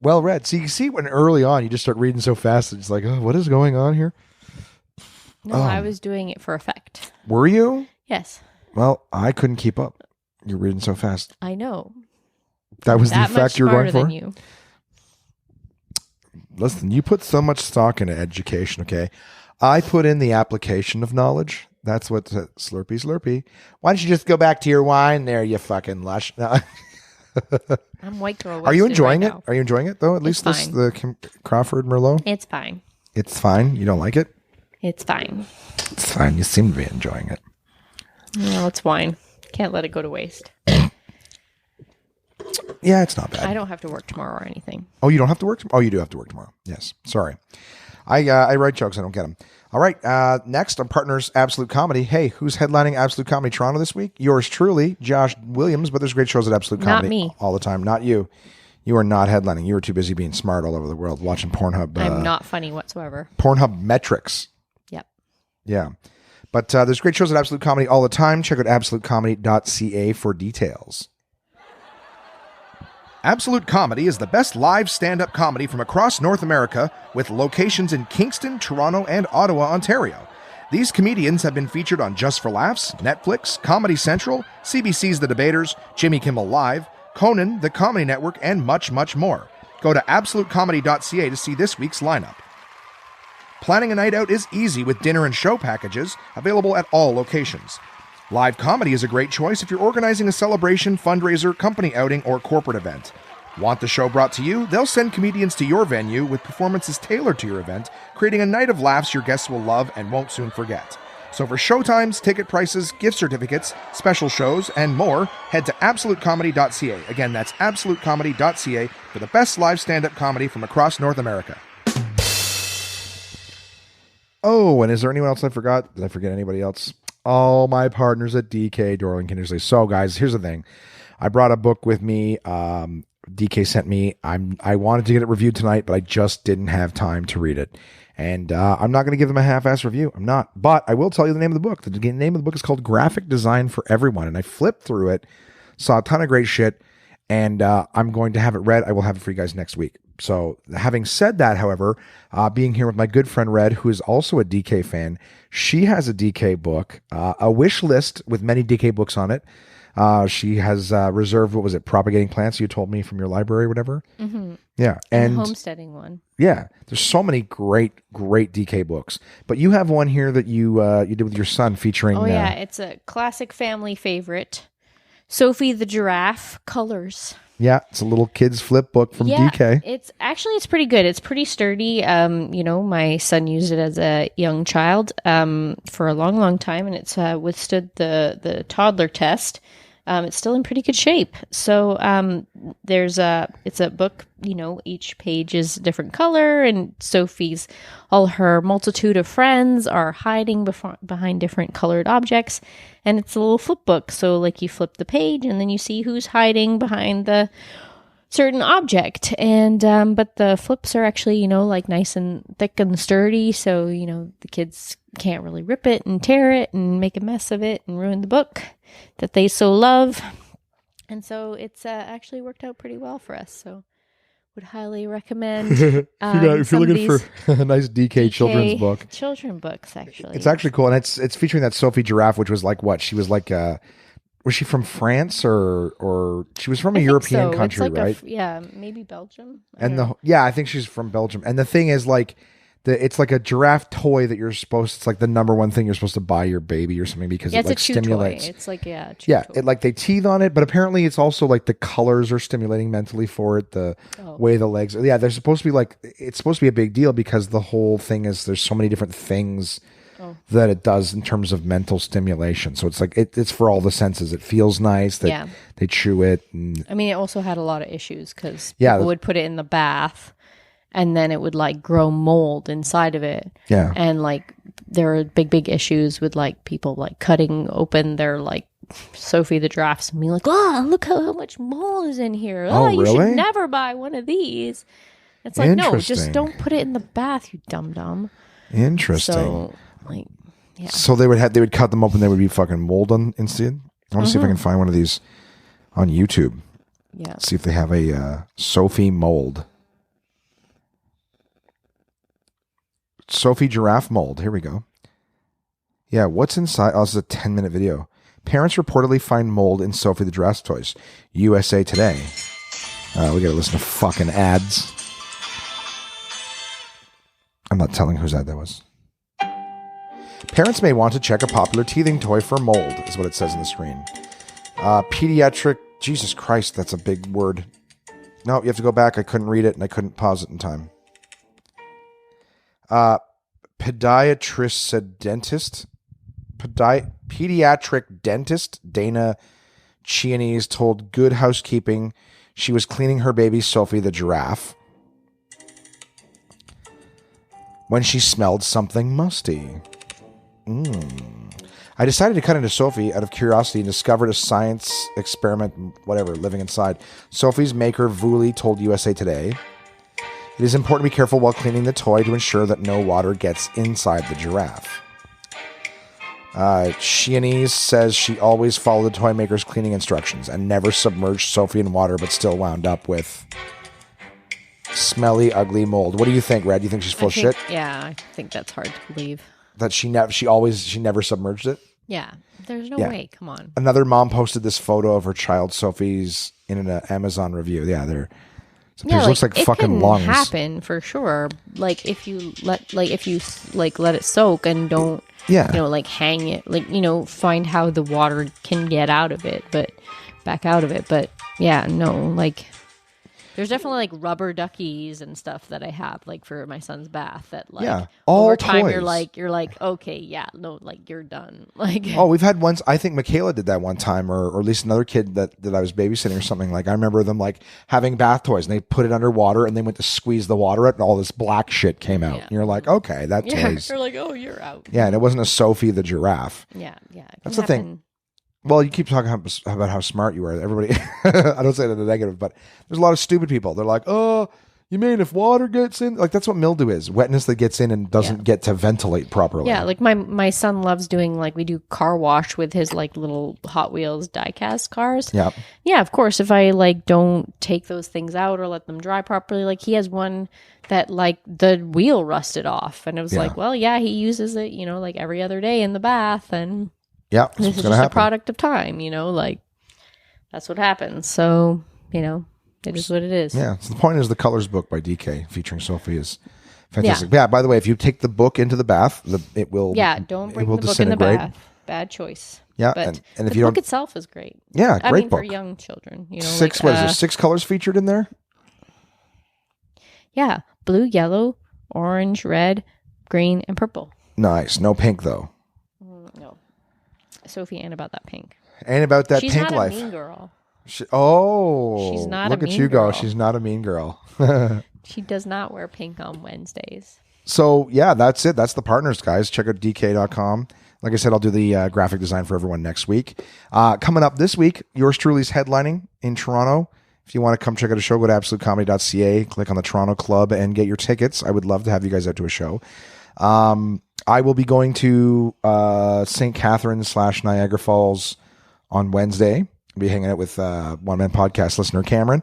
Well read. So you see when early on you just start reading so fast, it's like, oh, what is going on here? No, I was doing it for effect. Were you? Yes, Well, I couldn't keep up. You're reading so fast. I know. That was the That much effect you're going smarter for? than you. Listen, you put so much stock into education, okay? I put in the application of knowledge. That's what Slurpee Slurpee. Why don't you just go back to your wine there, you fucking lush? No. I'm white girl. Are you wasted enjoying right it? now. Are you enjoying it, though? At least fine. the Crawford Merlot? It's fine. It's fine. You don't like it? It's fine. It's fine. You seem to be enjoying it. No, it's wine. Can't let it go to waste. Yeah, it's not bad. I don't have to work tomorrow or anything. Oh, you don't have to work? Oh, you do have to work tomorrow. Yes. Sorry. I write jokes. I don't get them. All right. Next, on Partners Absolute Comedy. Hey, who's headlining Absolute Comedy Toronto this week? Yours truly, Josh Williams, but there's great shows at Absolute Not Comedy me. all the time. Not you. You are not headlining. You are too busy being smart all over the world, watching Pornhub. I'm not funny whatsoever. Pornhub metrics. Yep. Yeah. But there's great shows at Absolute Comedy all the time. Check out absolutecomedy.ca for details. Absolute Comedy is the best live stand-up comedy from across North America with locations in Kingston, Toronto, and Ottawa, Ontario. These comedians have been featured on Just for Laughs, Netflix, Comedy Central, CBC's The Debaters, Jimmy Kimmel Live, Conan, The Comedy Network, and much, much more. Go to absolutecomedy.ca to see this week's lineup. Planning a night out is easy with dinner and show packages available at all locations. Live comedy is a great choice if you're organizing a celebration, fundraiser, company outing, or corporate event. Want the show brought to you? They'll send comedians to your venue with performances tailored to your event, creating a night of laughs your guests will love and won't soon forget. So for showtimes, ticket prices, gift certificates, special shows, and more, head to absolutecomedy.ca. Again, that's absolutecomedy.ca for the best live stand-up comedy from across North America. Oh, and is there anyone else I forgot? Did I forget anybody else? All my partners at DK, Dorling Kindersley. So, guys, here's the thing. I brought a book with me. DK sent me. I wanted to get it reviewed tonight, but I just didn't have time to read it. And I'm not going to give them a half-ass review. I'm not. But I will tell you the name of the book. The name of the book is called Graphic Design for Everyone. And I flipped through it, saw a ton of great shit, and I'm going to have it read. I will have it for you guys next week. So having said that, however, being here with my good friend Red, who is also a DK fan, she has a DK book, a wish list with many DK books on it. She has reserved, what was it, propagating plants you told me from your library or whatever. Mm-hmm. Yeah. And And homesteading one. yeah, there's so many great DK books. But you have one here that you did with your son featuring. Oh yeah, it's a classic family favorite. Sophie the Giraffe, colors. Yeah, it's a little kids flip book from Yeah, DK. It's pretty good. It's pretty sturdy. My son used it as a young child for a long, long time, and it's withstood the toddler test. It's still in pretty good shape. So it's a book, each page is a different color, and all her multitude of friends are hiding behind different colored objects. And it's a little flip book. So like you flip the page and then you see who's hiding behind the certain object. And but the flips are actually, like nice and thick and sturdy. So, the kids can't really rip it and tear it and make a mess of it and ruin the book that they so love. And so it's actually worked out pretty well for us. So would highly recommend. If you're looking for a nice DK children's book. Children books, actually. It's actually cool. And it's featuring that Sophie Giraffe, which was like what? She was like, was she from France or she was from a European country, right? Maybe Belgium. I think she's from Belgium. And the thing is like, it's like a giraffe toy that it's like the number one thing you're supposed to buy your baby or something because it like stimulates. Toy. It's like, chew yeah, toy. it like they teeth on it, but apparently it's also like the colors are stimulating mentally for it, the way the legs. Yeah, they're supposed to be it's supposed to be a big deal because the whole thing is there's so many different things that it does in terms of mental stimulation. So it's like, it's for all the senses. It feels nice that they chew it. And, I mean, it also had a lot of issues because people would put it in the bath and then it would like grow mold inside of it. Yeah. And like there were big issues with like people like cutting open their like Sophie the Giraffes and being like, oh, look how much mold is in here. Oh, you really? should never buy one of these. It's like, no, just don't put it in the bath, you dum-dum. Interesting. So, like, yeah. So they would cut them open. They would be fucking mold on instead. I want to see if I can find one of these on YouTube. Yeah. See if they have a Sophie mold. Sophie Giraffe mold. Here we go. Yeah, what's inside? Oh, this is a 10-minute video. Parents reportedly find mold in Sophie the Giraffe toys. USA Today. We gotta listen to fucking ads. I'm not telling whose ad that was. Parents may want to check a popular teething toy for mold, is what it says on the screen. Pediatric... Jesus Christ, that's a big word. No, you have to go back. I couldn't read it, and I couldn't pause it in time. Pediatric dentist Dana Chianese told Good Housekeeping she was cleaning her baby Sophie the Giraffe when she smelled something musty. I decided to cut into Sophie out of curiosity and discovered a science experiment, living inside. Sophie's maker, Vuli, told USA Today, it is important to be careful while cleaning the toy to ensure that no water gets inside the giraffe. Chianese says she always followed the toy maker's cleaning instructions and never submerged Sophie in water, but still wound up with smelly, ugly mold. What do you think, Red? Do you think she's full of shit? Yeah, I think that's hard to believe. That she never submerged it? Yeah, there's no way. Come on. Another mom posted this photo of her child Sophie's in an Amazon review. Yeah, it looks like fucking lungs. It can happen for sure. Like if you let it soak and don't, hang it, find how the water can get out of it, back out of it. But yeah, no, there's definitely like rubber duckies and stuff that I have for my son's bath that all over time toys. you're like, okay, yeah, no, you're done. We've had ones. I think Michaela did that one time, or at least another kid that I was babysitting or something. I remember them having bath toys and they put it underwater and they went to squeeze the water out and all this black shit came out. And you're like, okay, that toy's. You're like, oh, you're out. Yeah, and it wasn't a Sophie the Giraffe. Yeah. That's the thing. Well, you keep talking about how smart you are. Everybody, I don't say it in a negative, but there's a lot of stupid people. They're like, oh, you mean if water gets in? That's what mildew is. Wetness that gets in and doesn't get to ventilate properly. Yeah, my son loves doing, we do car wash with his, little Hot Wheels die-cast cars. Yeah. Yeah, of course, if I, don't take those things out or let them dry properly, he has one that, the wheel rusted off. And it was he uses it, every other day in the bath, and... Yeah, this is just a product of time, that's what happens. So, you know, it is what it is. Yeah. So the point is the Colors book by DK featuring Sophie is fantastic. Yeah. By the way, if you take the book into the bath, it will. Yeah. Don't bring the book in the bath. Bad choice. Yeah. But and if the you book don't, itself is great. yeah, I great mean, book. for young children, you know, Six. like, What is there? 6 colors featured in there. Yeah. Blue, yellow, orange, red, green, and purple. Nice. No pink though. No. Sophie ain't about that pink. Ain't about that She's pink not life. a mean girl. She's not look a at mean you girl. go. She's not a mean girl. She does not wear pink on Wednesdays. So yeah, that's it. That's the partners, guys. Check out dk.com. Like I said, I'll do the graphic design for everyone next week. Coming up this week, yours truly's headlining in Toronto. If you want to come check out a show, go to absolutecomedy.ca, click on the Toronto Club, and get your tickets. I would love to have you guys out to a show. I will be going to St. Catharines / Niagara Falls on Wednesday. I'll be hanging out with One Man Podcast listener Cameron.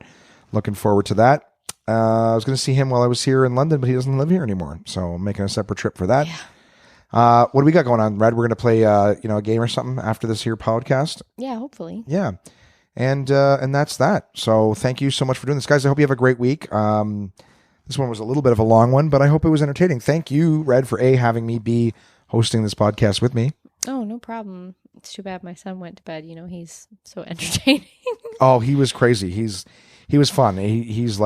Looking forward to that. I was going to see him while I was here in London, but he doesn't live here anymore. So I'm making a separate trip for that. Yeah. What do we got going on, Red? We're going to play a game or something after this here podcast. Yeah, hopefully. Yeah. And that's that. So thank you so much for doing this, guys. I hope you have a great week. This one was a little bit of a long one, but I hope it was entertaining. Thank you, Red, for having me be hosting this podcast with me. Oh, no problem. It's too bad my son went to bed. You know, he's so entertaining. Oh, he was crazy. He was fun. He's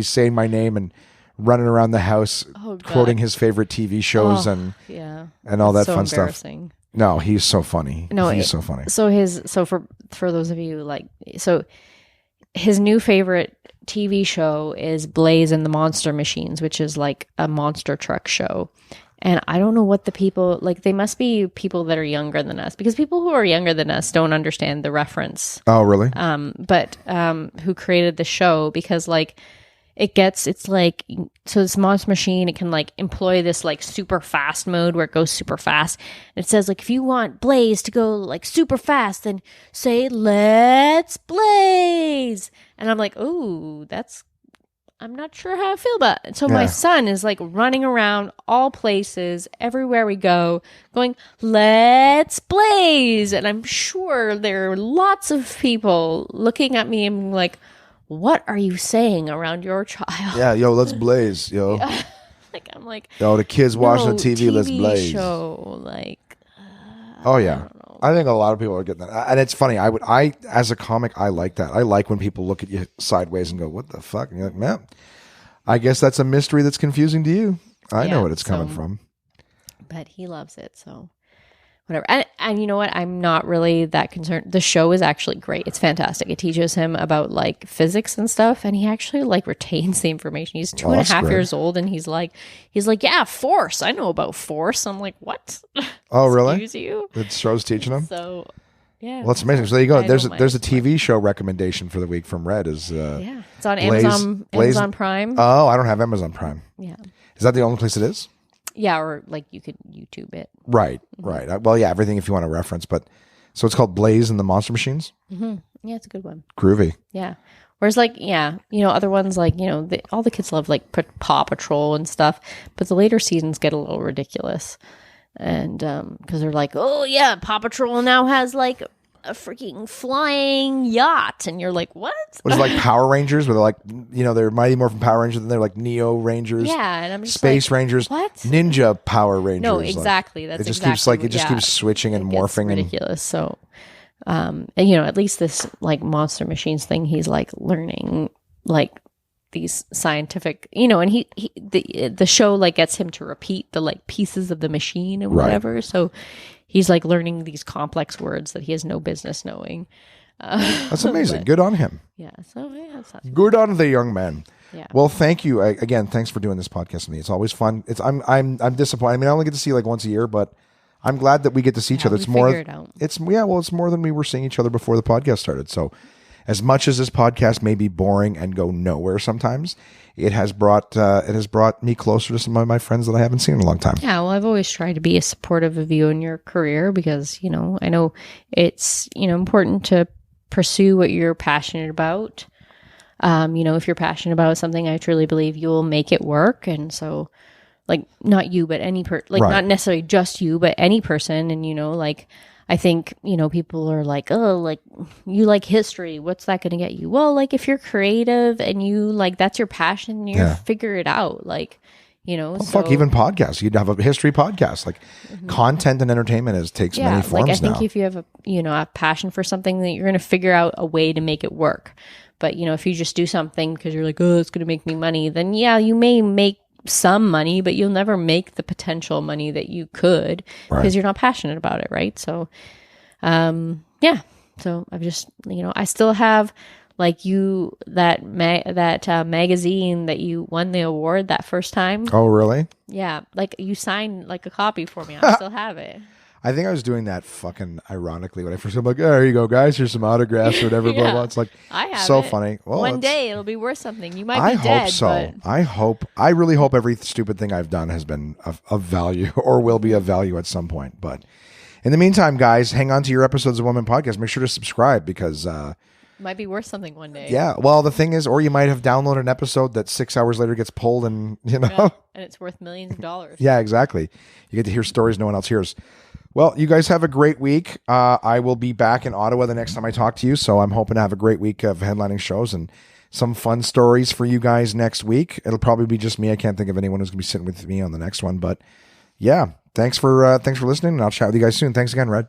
saying my name and running around the house, quoting his favorite TV shows and all that fun stuff. No, he's so funny. No, he's so funny. So for those of you his new favorite TV show is Blaze and the Monster Machines, which is like a monster truck show. And I don't know what the people, like, they must be people that are younger than us, because people who are younger than us don't understand the reference. Oh, really? But who created the show, because like it's like, so this monster machine, it can like employ this like super fast mode where it goes super fast. And it says like, if you want Blaze to go like super fast, then say, let's blaze. And I'm like, ooh, I'm not sure how I feel about it. So my son is like running around all places, everywhere we go, going, let's blaze. And I'm sure there are lots of people looking at me and like, what are you saying around your child? Yeah, yo, let's blaze, yo. Yeah. I'm like, yo, the kids watching the TV, let's blaze. Show, like, oh yeah. I think a lot of people are getting that. And it's funny. I as a comic, I like that. I like when people look at you sideways and go, what the fuck? And you're like, man, I guess that's a mystery that's confusing to you. I know what it's coming from. But he loves it, so whatever. And you know what? I'm not really that concerned. The show is actually great. It's fantastic. It teaches him about like physics and stuff, and he actually like retains the information. He's 2.5 years old, and he's like, yeah, force. I know about force. I'm like, what? Oh, really? Excuse you? The show's teaching him? So, yeah. Well, that's amazing. So there you go. There's a TV show recommendation for the week from Red. It's on Amazon Prime. Oh, I don't have Amazon Prime. Yeah. Is that the only place it is? Yeah, or like you could YouTube it. Right. Well, yeah, everything if you want to reference, but so it's called Blaze and the Monster Machines. Mm-hmm. Yeah, it's a good one. Groovy. Yeah. Whereas like, other ones like, all the kids love like Paw Patrol and stuff, but the later seasons get a little ridiculous. And because they're like, oh yeah, Paw Patrol now has like a freaking flying yacht, and you're like, what? What is it, like Power Rangers, where they're like, they're Mighty Morphin Power Rangers, and they're like Neo Rangers, and I'm just Space like, Rangers, what? Ninja Power Rangers. No, exactly. That's it just exactly, keeps switching and morphing. Ridiculous. So, and, at least this like Monster Machines thing, he's like learning like these scientific, and the show like gets him to repeat the like pieces of the machine and whatever. So he's like learning these complex words that he has no business knowing. That's amazing. Good on him. Yeah. So good on the young man. Yeah. Well, thank you again. Thanks for doing this podcast with me. It's always fun. I'm disappointed. I mean, I only get to see you like once a year, but I'm glad that we get to see each other. It's more. It's more than we were seeing each other before the podcast started. So, as much as this podcast may be boring and go nowhere sometimes, it has brought me closer to some of my friends that I haven't seen in a long time. Yeah, well, I've always tried to be as supportive of you in your career because, I know it's, important to pursue what you're passionate about. If you're passionate about something, I truly believe you will make it work. And so, like, not you, but any not necessarily just you, but any person. And, I think, people are like, oh, like you like history. What's that going to get you? Well, like if you're creative and you like, that's your passion, you figure it out. Like, fuck, even podcasts. You'd have a history podcast. Like content and entertainment takes many forms like I think now. if you have a passion for something, that you're going to figure out a way to make it work. But, if you just do something because you're like, oh, it's going to make me money, then yeah, you may make some money, but you'll never make the potential money that you could because you're not passionate about it. Right. So, so I've just, I still have like that magazine that you won the award that first time. Oh, really? Yeah. Like you signed like a copy for me. I still have it. I think I was doing that fucking ironically when I first, I'm like, oh, there you go, guys. Here's some autographs or whatever, blah, blah. It's like, I have so it. funny. Well, one day it'll be worth something. You might I be dead. hope so. But... I really hope every stupid thing I've done has been of value or will be of value at some point. But in the meantime, guys, hang on to your episodes of Woman Podcast. Make sure to subscribe because... might be worth something one day. Yeah. Well, the thing is, or you might have downloaded an episode that 6 hours later gets pulled and, and it's worth millions of dollars. Yeah, exactly. You get to hear stories no one else hears. Well, you guys have a great week. I will be back in Ottawa the next time I talk to you. So I'm hoping to have a great week of headlining shows and some fun stories for you guys next week. It'll probably be just me. I can't think of anyone who's going to be sitting with me on the next one. But yeah, thanks for listening. And I'll chat with you guys soon. Thanks again, Red.